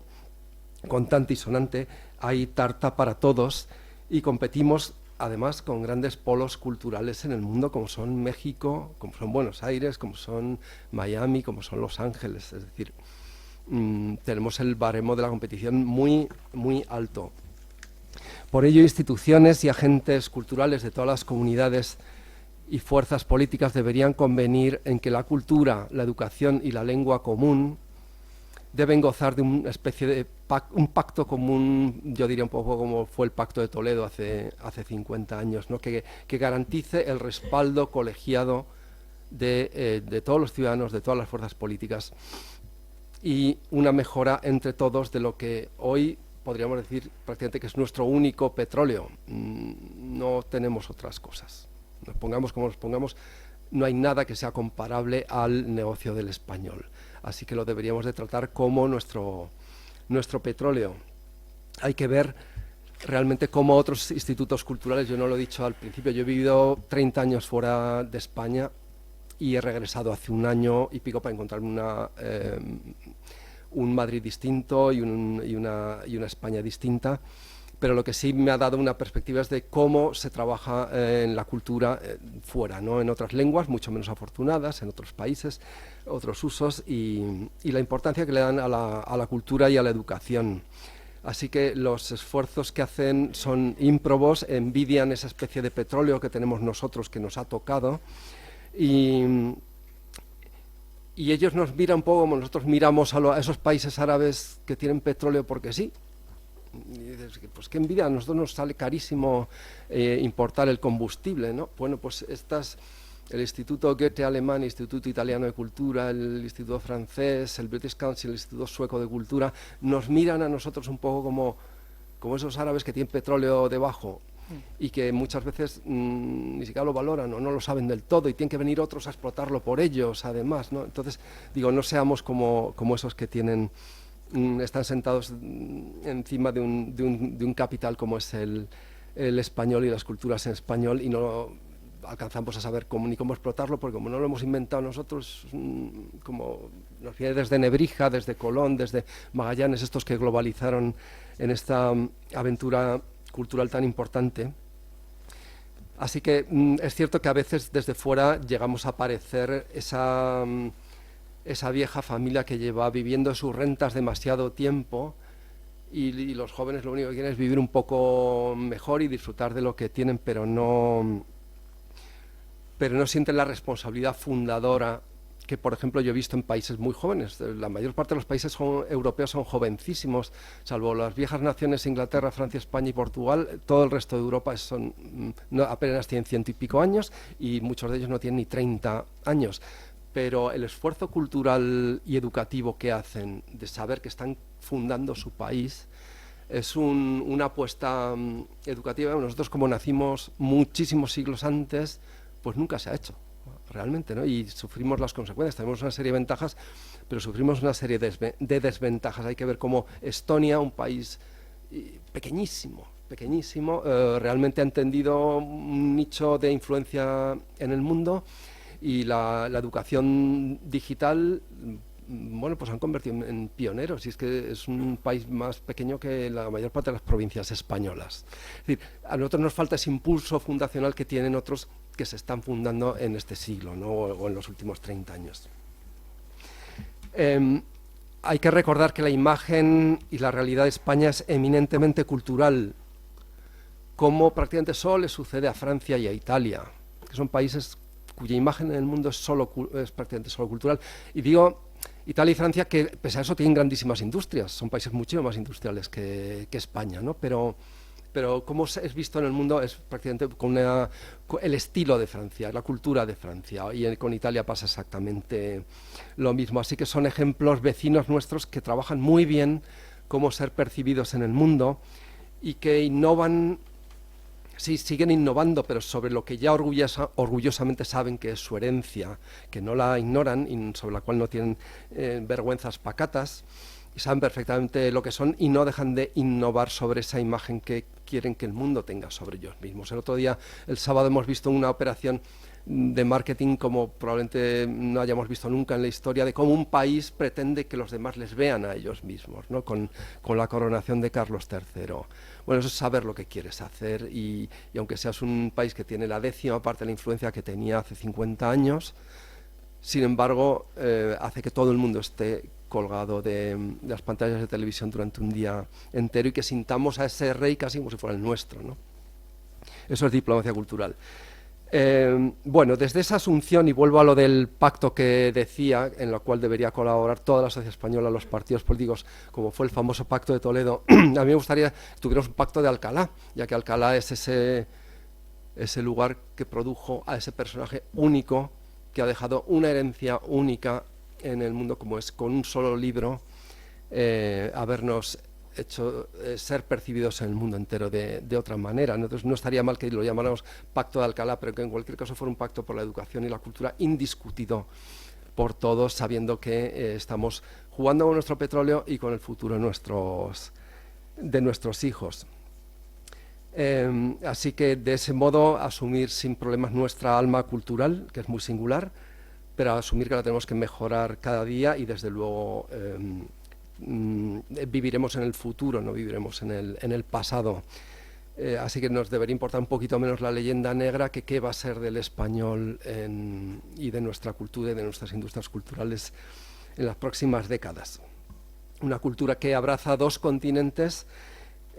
contante y sonante, hay tarta para todos, y competimos además con grandes polos culturales en el mundo, como son México, como son Buenos Aires, como son Miami, como son Los Ángeles. Es decir, tenemos el baremo de la competición muy, muy alto. Por ello, instituciones y agentes culturales de todas las comunidades y fuerzas políticas deberían convenir en que la cultura, la educación y la lengua común deben gozar de una especie de un pacto común, yo diría un poco como fue el Pacto de Toledo hace 50 años, ¿no? que garantice el respaldo colegiado de todos los ciudadanos, de todas las fuerzas políticas, y una mejora entre todos de lo que hoy podríamos decir prácticamente que es nuestro único petróleo. No tenemos otras cosas. Nos pongamos como nos pongamos, no hay nada que sea comparable al negocio del español. Así que lo deberíamos de tratar como nuestro petróleo. Hay que ver realmente cómo otros institutos culturales, yo no lo he dicho al principio, yo he vivido 30 años fuera de España y he regresado hace un año y pico para encontrarme un Madrid distinto y una España distinta. Pero lo que sí me ha dado una perspectiva es de cómo se trabaja en la cultura fuera, ¿no? En otras lenguas, mucho menos afortunadas, en otros países, otros usos, y la importancia que le dan a la cultura y a la educación. Así que los esfuerzos que hacen son ímprobos, envidian esa especie de petróleo que tenemos nosotros, que nos ha tocado, y ellos nos miran un poco como nosotros miramos a esos países árabes que tienen petróleo porque sí. Y dices, pues qué envidia, a nosotros nos sale carísimo importar el combustible, ¿no? Bueno, pues el Instituto Goethe alemán, el Instituto Italiano de Cultura, el Instituto francés, el British Council, el Instituto Sueco de Cultura, nos miran a nosotros un poco como esos árabes que tienen petróleo debajo y que muchas veces ni siquiera lo valoran o no lo saben del todo, y tienen que venir otros a explotarlo por ellos, además, ¿no? Entonces, digo, no seamos como esos que están sentados encima de un capital como es el español y las culturas en español, y no alcanzamos a saber ni cómo explotarlo, porque como no lo hemos inventado nosotros, como nos viene desde Nebrija, desde Colón, desde Magallanes, estos que globalizaron en esta aventura cultural tan importante. Así que es cierto que a veces desde fuera llegamos a parecer esa vieja familia que lleva viviendo sus rentas demasiado tiempo, y los jóvenes lo único que quieren es vivir un poco mejor y disfrutar de lo que tienen, pero no sienten la responsabilidad fundadora que, por ejemplo, yo he visto en países muy jóvenes. La mayor parte de los países europeos son jovencísimos, salvo las viejas naciones Inglaterra, Francia, España y Portugal. Todo el resto de Europa apenas tienen 100 y pico años, y muchos de ellos no tienen ni 30 años. Pero el esfuerzo cultural y educativo que hacen de saber que están fundando su país es una apuesta educativa. Nosotros, como nacimos muchísimos siglos antes, pues nunca se ha hecho realmente, ¿no? Y sufrimos las consecuencias. Tenemos una serie de ventajas, pero sufrimos una serie de desventajas. Hay que ver cómo Estonia, un país pequeñísimo, realmente ha entendido un nicho de influencia en el mundo, y la educación digital, bueno, pues han convertido en pioneros, y es que es un país más pequeño que la mayor parte de las provincias españolas. Es decir, a nosotros nos falta ese impulso fundacional que tienen otros que se están fundando en este siglo, ¿no? o en los últimos 30 años. Hay que recordar que la imagen y la realidad de España es eminentemente cultural, como prácticamente solo le sucede a Francia y a Italia, que son países cuya imagen en el mundo es prácticamente solo cultural. Y digo Italia y Francia, que pese a eso tienen grandísimas industrias, son países mucho más industriales que España, ¿no? Pero como es visto en el mundo es prácticamente con el estilo de Francia, la cultura de Francia, y con Italia pasa exactamente lo mismo. Así que son ejemplos vecinos nuestros que trabajan muy bien cómo ser percibidos en el mundo y que innovan, sí, siguen innovando, pero sobre lo que ya orgullosamente saben que es su herencia, que no la ignoran y sobre la cual no tienen vergüenzas pacatas, y saben perfectamente lo que son y no dejan de innovar sobre esa imagen que quieren que el mundo tenga sobre ellos mismos. El otro día, el sábado, hemos visto una operación de marketing como probablemente no hayamos visto nunca en la historia, de cómo un país pretende que los demás les vean a ellos mismos, ¿no? Con la coronación de Carlos III. Bueno, eso es saber lo que quieres hacer y aunque seas un país que tiene la 10ª parte de la influencia que tenía hace 50 años, sin embargo, hace que todo el mundo esté colgado de las pantallas de televisión durante un día entero y que sintamos a ese rey casi como si fuera el nuestro, ¿no? Eso es diplomacia cultural. Bueno, desde esa asunción, y vuelvo a lo del pacto que decía, en lo cual debería colaborar toda la sociedad española, los partidos políticos, como fue el famoso Pacto de Toledo, a mí me gustaría que tuviéramos un pacto de Alcalá, ya que Alcalá es ese lugar que produjo a ese personaje único, que ha dejado una herencia única en el mundo, como es con un solo libro habernos hecho ser percibidos en el mundo entero de otra manera. Entonces no estaría mal que lo llamáramos Pacto de Alcalá, pero que en cualquier caso fuera un pacto por la educación y la cultura indiscutido por todos, sabiendo que estamos jugando con nuestro petróleo y con el futuro de nuestros hijos. Así que de ese modo asumir sin problemas nuestra alma cultural, que es muy singular, pero asumir que la tenemos que mejorar cada día y desde luego viviremos en el futuro, no viviremos en el pasado. Así que nos debería importar un poquito menos la leyenda negra que qué va a ser del español y de nuestra cultura y de nuestras industrias culturales en las próximas décadas. Una cultura que abraza 2 continentes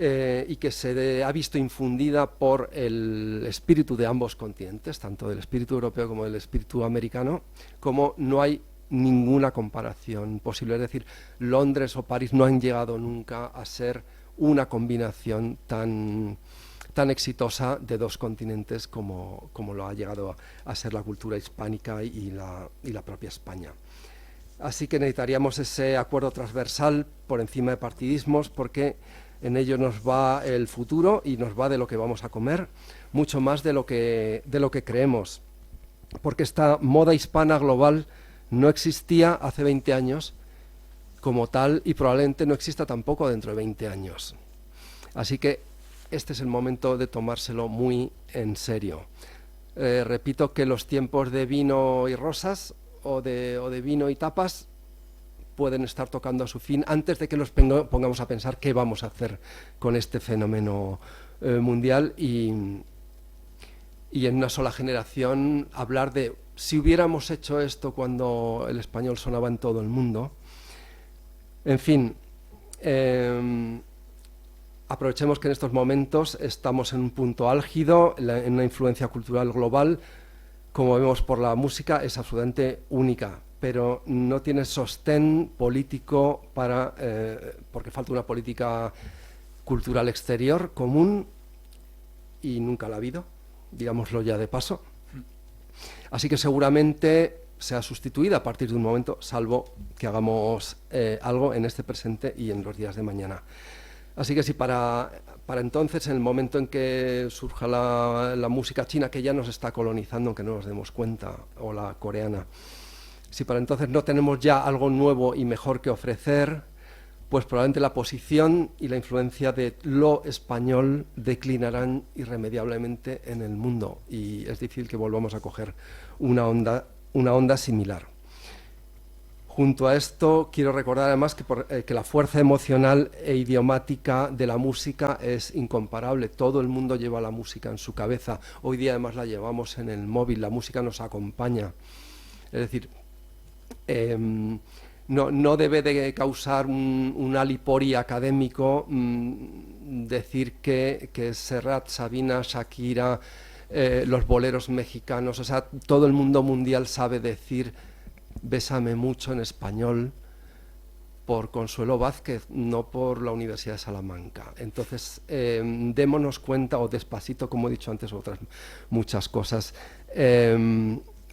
y que se ha visto infundida por el espíritu de ambos continentes, tanto del espíritu europeo como del espíritu americano, como no hay ninguna comparación posible. Es decir, Londres o París no han llegado nunca a ser una combinación tan exitosa de 2 continentes como lo ha llegado a ser la cultura hispánica y la propia España. Así que necesitaríamos ese acuerdo transversal por encima de partidismos, porque en ello nos va el futuro y nos va de lo que vamos a comer, mucho más de lo que creemos, porque esta moda hispana global no existía hace 20 años como tal y probablemente no exista tampoco dentro de 20 años. Así que este es el momento de tomárselo muy en serio. Repito que los tiempos de vino y rosas o de vino y tapas pueden estar tocando a su fin antes de que nos pongamos a pensar qué vamos a hacer con este fenómeno mundial y en una sola generación hablar de si hubiéramos hecho esto cuando el español sonaba en todo el mundo. En fin, aprovechemos que en estos momentos estamos en un punto álgido, en una influencia cultural global, como vemos por la música, es absolutamente única, pero no tiene sostén político porque falta una política cultural exterior común y nunca la ha habido, digámoslo ya de paso. Así que seguramente sea sustituida a partir de un momento, salvo que hagamos algo en este presente y en los días de mañana. Así que si para entonces, en el momento en que surja la música china, que ya nos está colonizando, aunque no nos demos cuenta, o la coreana, si para entonces no tenemos ya algo nuevo y mejor que ofrecer, pues probablemente la posición y la influencia de lo español declinarán irremediablemente en el mundo y es difícil que volvamos a coger una onda similar. Junto a esto, quiero recordar además que la fuerza emocional e idiomática de la música es incomparable. Todo el mundo lleva la música en su cabeza. Hoy día además la llevamos en el móvil, la música nos acompaña. Es decir, no debe de causar un alipori académico decir que Serrat, Sabina, Shakira, los boleros mexicanos, o sea, todo el mundo mundial sabe decir Bésame mucho en español por Consuelo Vázquez, no por la Universidad de Salamanca. Entonces, démonos cuenta, o Despacito, como he dicho antes, otras muchas cosas.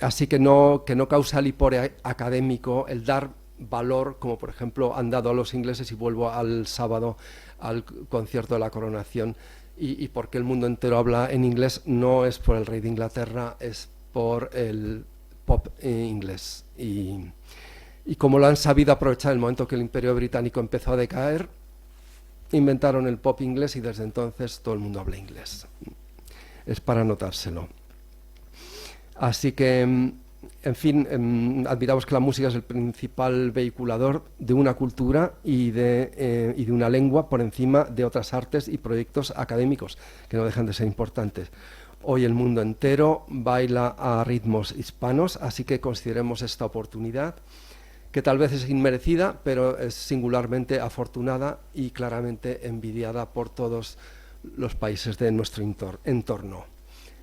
Así que no causa el hipore académico el dar valor, como por ejemplo han dado a los ingleses, y vuelvo al sábado al concierto de la Coronación, y porque el mundo entero habla en inglés, no es por el rey de Inglaterra, es por el pop inglés. Y como lo han sabido aprovechar el momento que el Imperio Británico empezó a decaer, inventaron el pop inglés y desde entonces todo el mundo habla inglés. Es para anotárselo. Así que, en fin, admiramos que la música es el principal vehiculador de una cultura y de una lengua por encima de otras artes y proyectos académicos, que no dejan de ser importantes. Hoy el mundo entero baila a ritmos hispanos, así que consideremos esta oportunidad, que tal vez es inmerecida, pero es singularmente afortunada y claramente envidiada por todos los países de nuestro entorno.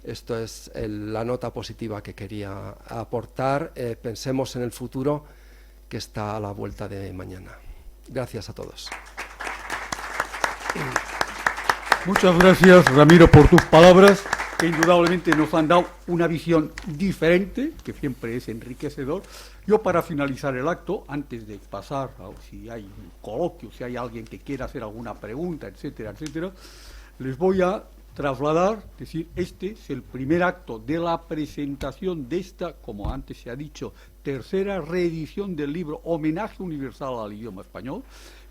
Esto es la nota positiva que quería aportar. Pensemos en el futuro, que está a la vuelta de mañana. Gracias a todos. Muchas gracias, Ramiro, por tus palabras, que indudablemente nos han dado una visión diferente, que siempre es enriquecedor. Yo, para finalizar el acto, antes de pasar a si hay un coloquio, si hay alguien que quiera hacer alguna pregunta, etcétera, etcétera, les voy a trasladar, decir, este es el primer acto de la presentación de esta, como antes se ha dicho, tercera reedición del libro Homenaje Universal al Idioma Español.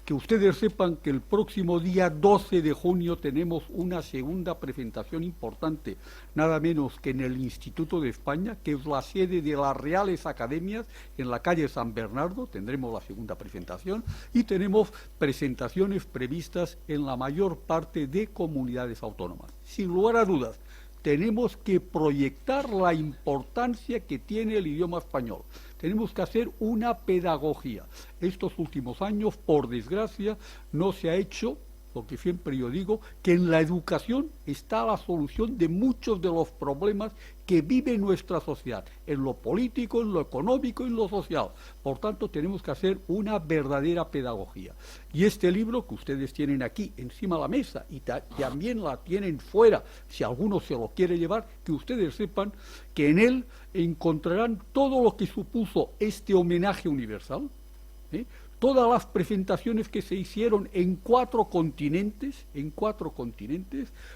Que ustedes sepan que el próximo día 12 de junio tenemos una segunda presentación importante, nada menos que en el Instituto de España, que es la sede de las Reales Academias, en la calle San Bernardo. Tendremos la segunda presentación y tenemos presentaciones previstas en la mayor parte de comunidades autónomas. Sin lugar a dudas, tenemos que proyectar la importancia que tiene el idioma español. Tenemos que hacer una pedagogía. Estos últimos años, por desgracia, no se ha hecho, porque siempre yo digo, que en la educación está la solución de muchos de los problemas que vive nuestra sociedad, en lo político, en lo económico y en lo social. Por tanto, tenemos que hacer una verdadera pedagogía. Y este libro que ustedes tienen aquí encima de la mesa y también la tienen fuera, si alguno se lo quiere llevar, que ustedes sepan que en él encontrarán todo lo que supuso este homenaje universal, todas las presentaciones que se hicieron en cuatro continentes,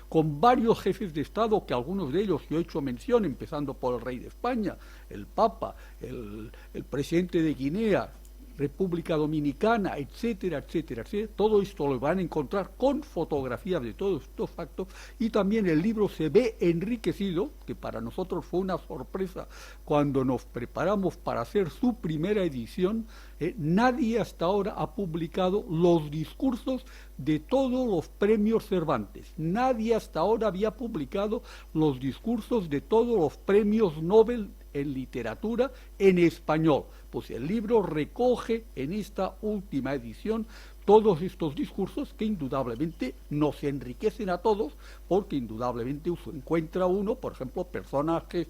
con varios jefes de Estado, que algunos de ellos yo he hecho mención, empezando por el rey de España, el Papa, el presidente de Guinea, República Dominicana, etcétera, etcétera, etcétera. Todo esto lo van a encontrar con fotografías de todos estos factos, y también el libro se ve enriquecido, que para nosotros fue una sorpresa cuando nos preparamos para hacer su primera edición. Nadie hasta ahora ha publicado los discursos de todos los premios Cervantes. Nadie hasta ahora había publicado los discursos de todos los premios Nobel en literatura en español. Pues el libro recoge en esta última edición todos estos discursos que indudablemente nos enriquecen a todos, porque indudablemente encuentra uno, por ejemplo, personajes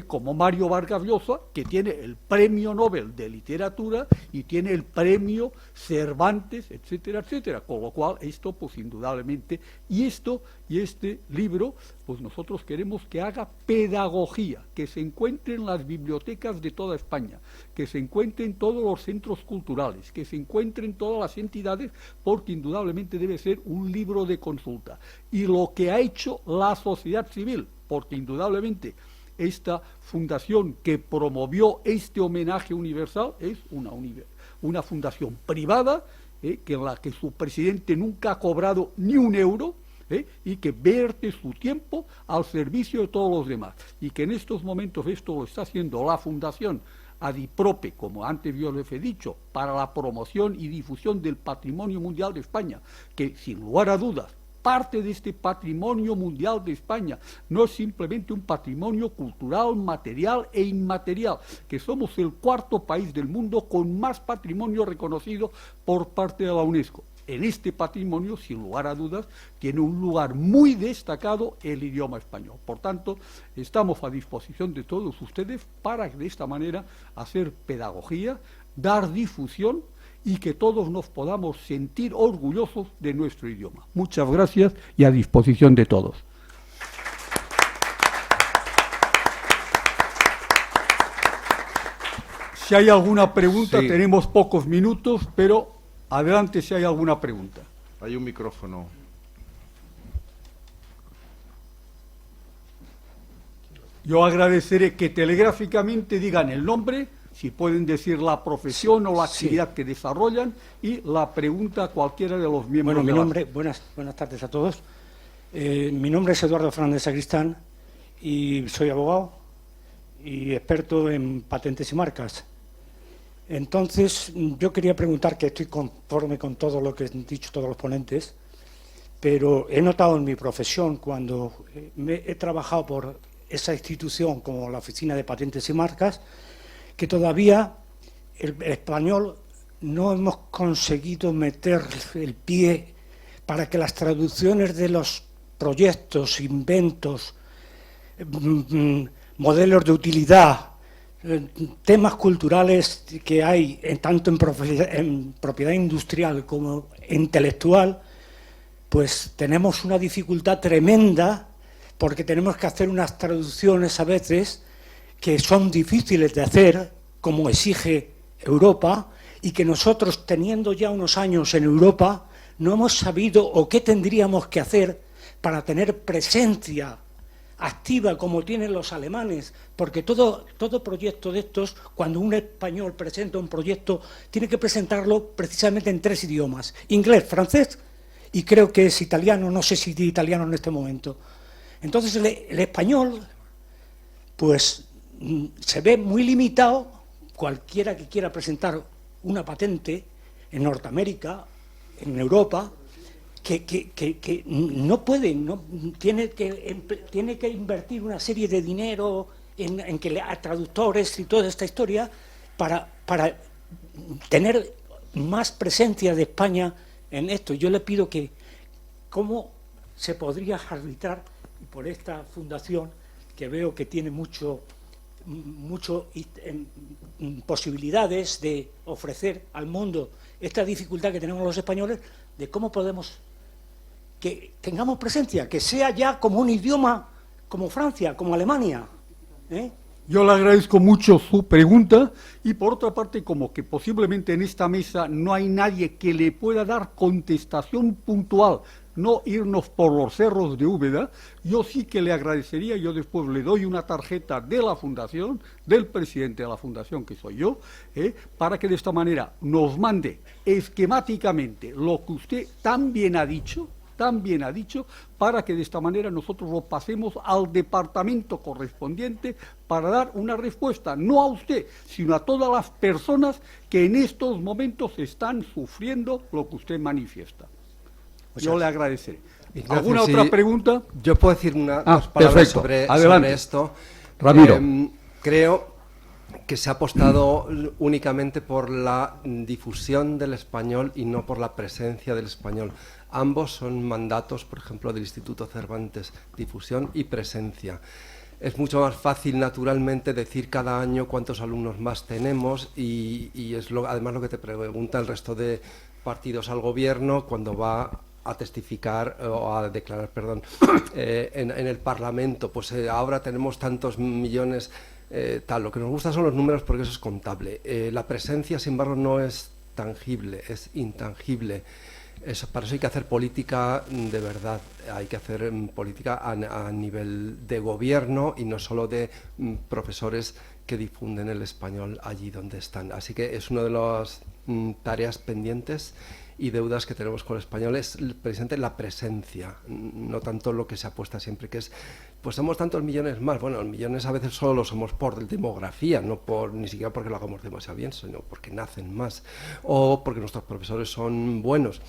como Mario Vargas Llosa, que tiene el premio Nobel de literatura y tiene el premio Cervantes, etcétera, etcétera, con lo cual esto pues indudablemente, y este libro pues nosotros queremos que haga pedagogía, que se encuentre en las bibliotecas de toda España, que se encuentre en todos los centros culturales, que se encuentre en todas las entidades, porque indudablemente debe ser un libro de consulta. Y lo que ha hecho la sociedad civil, porque indudablemente esta fundación que promovió este homenaje universal es una fundación privada, que en la que su presidente nunca ha cobrado ni un euro, y que vierte su tiempo al servicio de todos los demás, y que en estos momentos esto lo está haciendo la Fundación Adiprope, como antes yo les he dicho, para la promoción y difusión del patrimonio mundial de España, que sin lugar a dudas, parte de este patrimonio mundial de España no es simplemente un patrimonio cultural, material e inmaterial, que somos el cuarto país del mundo con más patrimonio reconocido por parte de la UNESCO. en este patrimonio, sin lugar a dudas, tiene un lugar muy destacado el idioma español. Por tanto, estamos a disposición de todos ustedes para de esta manera hacer pedagogía, dar difusión y que todos nos podamos sentir orgullosos de nuestro idioma. Muchas gracias y a disposición de todos. Si hay alguna pregunta, Sí. tenemos pocos minutos, pero adelante si hay alguna pregunta. Hay un micrófono. Yo agradeceré que telegráficamente digan el nombre, si pueden decir la profesión o la actividad que desarrollan y la pregunta a cualquiera de los miembros. Bueno, mi de la- nombre, buenas tardes a todos. Mi nombre es Eduardo Fernández Sacristán y soy abogado y experto en patentes y marcas. Entonces, yo quería preguntar, que estoy conforme con todo lo que han dicho todos los ponentes, pero he notado en mi profesión, cuando he trabajado por esa institución como la Oficina de Patentes y Marcas, que todavía el español no hemos conseguido meter el pie para que las traducciones de los proyectos, inventos, modelos de utilidad, temas culturales que hay tanto en propiedad industrial como intelectual, pues tenemos una dificultad tremenda porque tenemos que hacer unas traducciones a veces que son difíciles de hacer, como exige Europa, y que nosotros, teniendo ya unos años en Europa, no hemos sabido o qué tendríamos que hacer para tener presencia activa como tienen los alemanes, porque todo proyecto de estos, cuando un español presenta un proyecto, tiene que presentarlo precisamente en 3 idiomas, inglés, francés y creo que es italiano, no sé si de italiano en este momento. Entonces el español, pues se ve muy limitado. Cualquiera que quiera presentar una patente en Norteamérica, en Europa, que no puede, tiene que invertir una serie de dinero en que a traductores y toda esta historia para tener más presencia de España en esto. Yo le pido que cómo se podría arbitrar por esta fundación, que veo que tiene mucho posibilidades de ofrecer al mundo esta dificultad que tenemos los españoles, de cómo podemos que tengamos presencia, que sea ya como un idioma como Francia, como Alemania. Yo le agradezco mucho su pregunta y por otra parte, como que posiblemente en esta mesa no hay nadie que le pueda dar contestación puntual, no irnos por los cerros de Úbeda, yo sí que le agradecería, yo después le doy una tarjeta de la Fundación, del presidente de la Fundación, que soy yo, para que de esta manera nos mande esquemáticamente lo que usted tan bien ha dicho, para que de esta manera nosotros lo pasemos al departamento correspondiente para dar una respuesta, no a usted, sino a todas las personas que en estos momentos están sufriendo lo que usted manifiesta. Yo le agradeceré. Ignacio, ¿Alguna sí, otra pregunta? Yo puedo decir dos palabras perfecto. sobre Adelante. esto. Ramiro. Creo que se ha apostado únicamente por la difusión del español y no por la presencia del español. Ambos son mandatos, por ejemplo, del Instituto Cervantes, difusión y presencia. Es mucho más fácil, naturalmente, decir cada año cuántos alumnos más tenemos y es además lo que te pregunta el resto de partidos al gobierno cuando va a testificar o a declarar, perdón, en el Parlamento. Pues ahora tenemos tantos millones, tal. Lo que nos gusta son los números porque eso es contable. La presencia, sin embargo, no es tangible, es intangible. Para eso hay que hacer política de verdad, hay que hacer política a nivel de gobierno y no solo de profesores que difunden el español allí donde están. Así que es una de las tareas pendientes y deudas que tenemos con el español, es precisamente la presencia, no tanto lo que se apuesta siempre, que es, pues somos tantos millones más. Bueno, millones a veces solo lo somos por demografía, no ni siquiera porque lo hagamos demasiado bien, sino porque nacen más o porque nuestros profesores son buenos.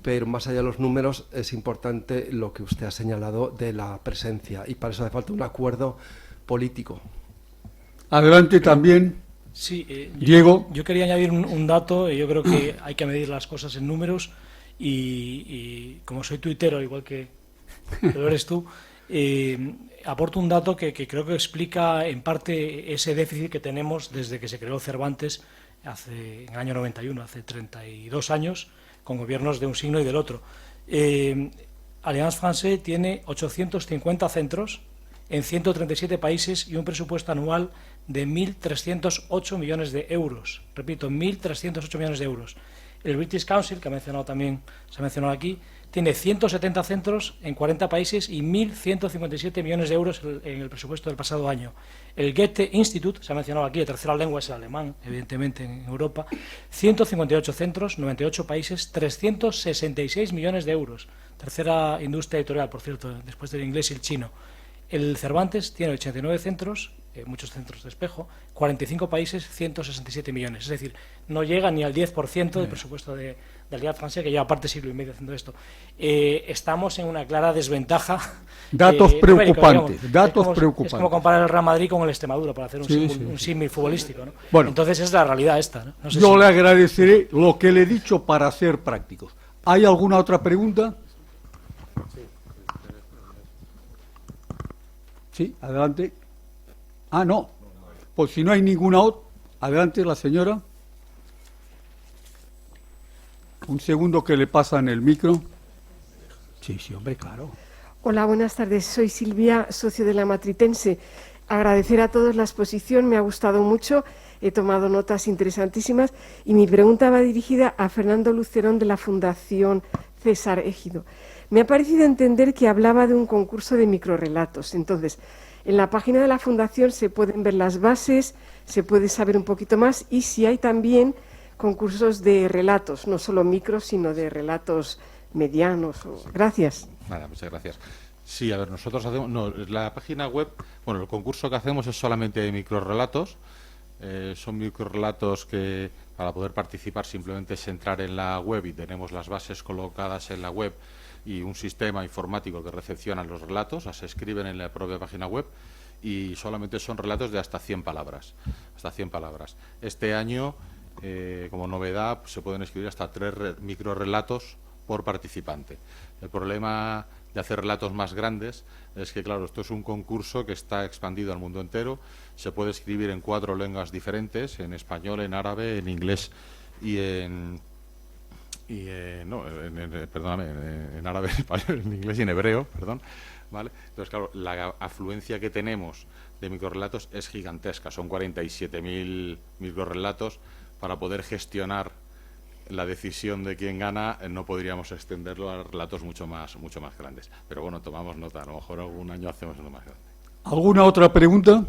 Pero más allá de los números es importante lo que usted ha señalado de la presencia y para eso hace falta un acuerdo político. Adelante también. Sí, Diego. Yo quería añadir un dato, yo creo que hay que medir las cosas en números, y como soy tuitero, igual que lo eres tú, aporto un dato que creo que explica en parte ese déficit que tenemos desde que se creó Cervantes en el año 91, hace 32 años, con gobiernos de un signo y del otro. Alliance Française tiene 850 centros en 137 países y un presupuesto anual de 1.308 millones de euros. Repito, 1.308 millones de euros. El British Council, que se ha mencionado aquí, tiene 170 centros en 40 países y 1.157 millones de euros en el presupuesto del pasado año. El Goethe Institut, se ha mencionado aquí, de tercera lengua es el alemán, evidentemente, en Europa, 158 centros, 98 países, 366 millones de euros. Tercera industria editorial, por cierto, después del inglés y el chino. El Cervantes tiene 89 centros, muchos centros de espejo, 45 países, 167 millones. Es decir, no llega ni al 10% del presupuesto de Alliance Française, que lleva parte siglo y medio haciendo esto. Estamos en una clara desventaja. Datos preocupantes, Es como comparar el Real Madrid con el Extremadura, para hacer un símil futbolístico, ¿no? Bueno, entonces es la realidad esta, ¿no? No sé yo le agradeceré lo que le he dicho para ser prácticos. ¿Hay alguna otra pregunta? Sí, adelante. Ah, no. Pues si no hay ninguna otra, adelante la señora. Un segundo que le pasan el micro. Sí, hombre, claro. Hola, buenas tardes. Soy Silvia, socio de la Matritense. Agradecer a todos la exposición, me ha gustado mucho, he tomado notas interesantísimas y mi pregunta va dirigida a Fernando Lucerón de la Fundación César Égido. Me ha parecido entender que hablaba de un concurso de microrrelatos. Entonces, en la página de la Fundación se pueden ver las bases, se puede saber un poquito más y si hay también concursos de relatos, no solo micros, sino de relatos medianos. Gracias. Nada, muchas gracias. Sí, a ver, nosotros hacemos... No, la página web, bueno, el concurso que hacemos es solamente de microrrelatos. Son microrrelatos que para poder participar simplemente es entrar en la web y tenemos las bases colocadas en la web y un sistema informático que recepciona los relatos, se escriben en la propia página web y solamente son relatos de hasta 100 palabras. Hasta 100 palabras. Este año, como novedad, se pueden escribir hasta 3 microrrelatos por participante. El problema de hacer relatos más grandes es que, claro, esto es un concurso que está expandido al mundo entero. Se puede escribir en 4 lenguas diferentes, en español, en árabe, en inglés y en árabe, en español, en inglés y en hebreo, perdón, ¿vale? Entonces, claro, la afluencia que tenemos de microrrelatos es gigantesca, son 47.000 microrrelatos. Para poder gestionar la decisión de quién gana, no podríamos extenderlo a relatos mucho más grandes. Pero bueno, tomamos nota, a lo mejor algún año hacemos uno más grande. ¿Alguna otra pregunta?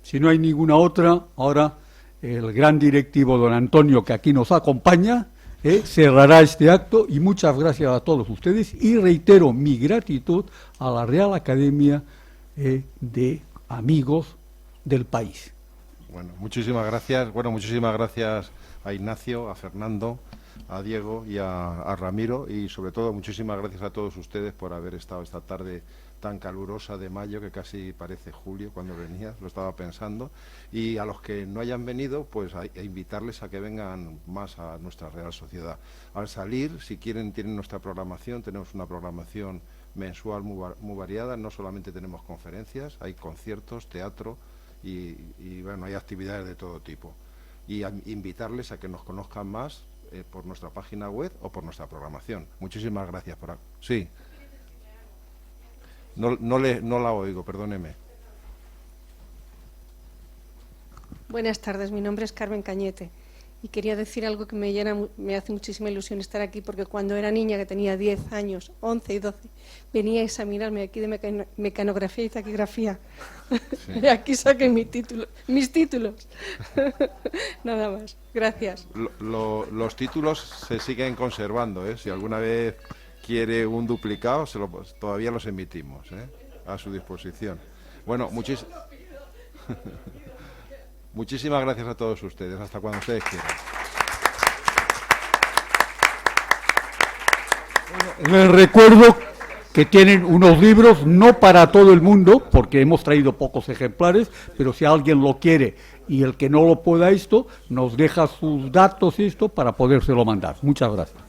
Si no hay ninguna otra, ahora el gran directivo don Antonio, que aquí nos acompaña, cerrará este acto y muchas gracias a todos ustedes y reitero mi gratitud a la Real Academia de Amigos del País. Bueno, muchísimas gracias. Bueno, muchísimas gracias a Ignacio, a Fernando, a Diego y a Ramiro y sobre todo muchísimas gracias a todos ustedes por haber estado esta tarde tan calurosa de mayo que casi parece julio cuando venía, lo estaba pensando, y a los que no hayan venido, pues a invitarles a que vengan más a nuestra Real Sociedad. Al salir, si quieren, tienen nuestra programación, tenemos una programación mensual muy variada, no solamente tenemos conferencias, hay conciertos, teatro y bueno, hay actividades de todo tipo. Y invitarles a que nos conozcan más por nuestra página web o por nuestra programación. Muchísimas gracias por... Sí. No la oigo, perdóneme. Buenas tardes, mi nombre es Carmen Cañete y quería decir algo que me hace muchísima ilusión estar aquí porque cuando era niña, que tenía 10 años, 11 y 12, venía a examinarme aquí de mecanografía y taquigrafía. Sí. Y aquí saqué mis títulos. Nada más, gracias. Los títulos se siguen conservando, Si alguna vez quiere un duplicado, todavía los emitimos, a su disposición. Bueno, muchísimas gracias a todos ustedes. Hasta cuando ustedes quieran. Les recuerdo que tienen unos libros, no para todo el mundo, porque hemos traído pocos ejemplares, pero si alguien lo quiere y el que no lo pueda nos deja sus datos para podérselo mandar. Muchas gracias.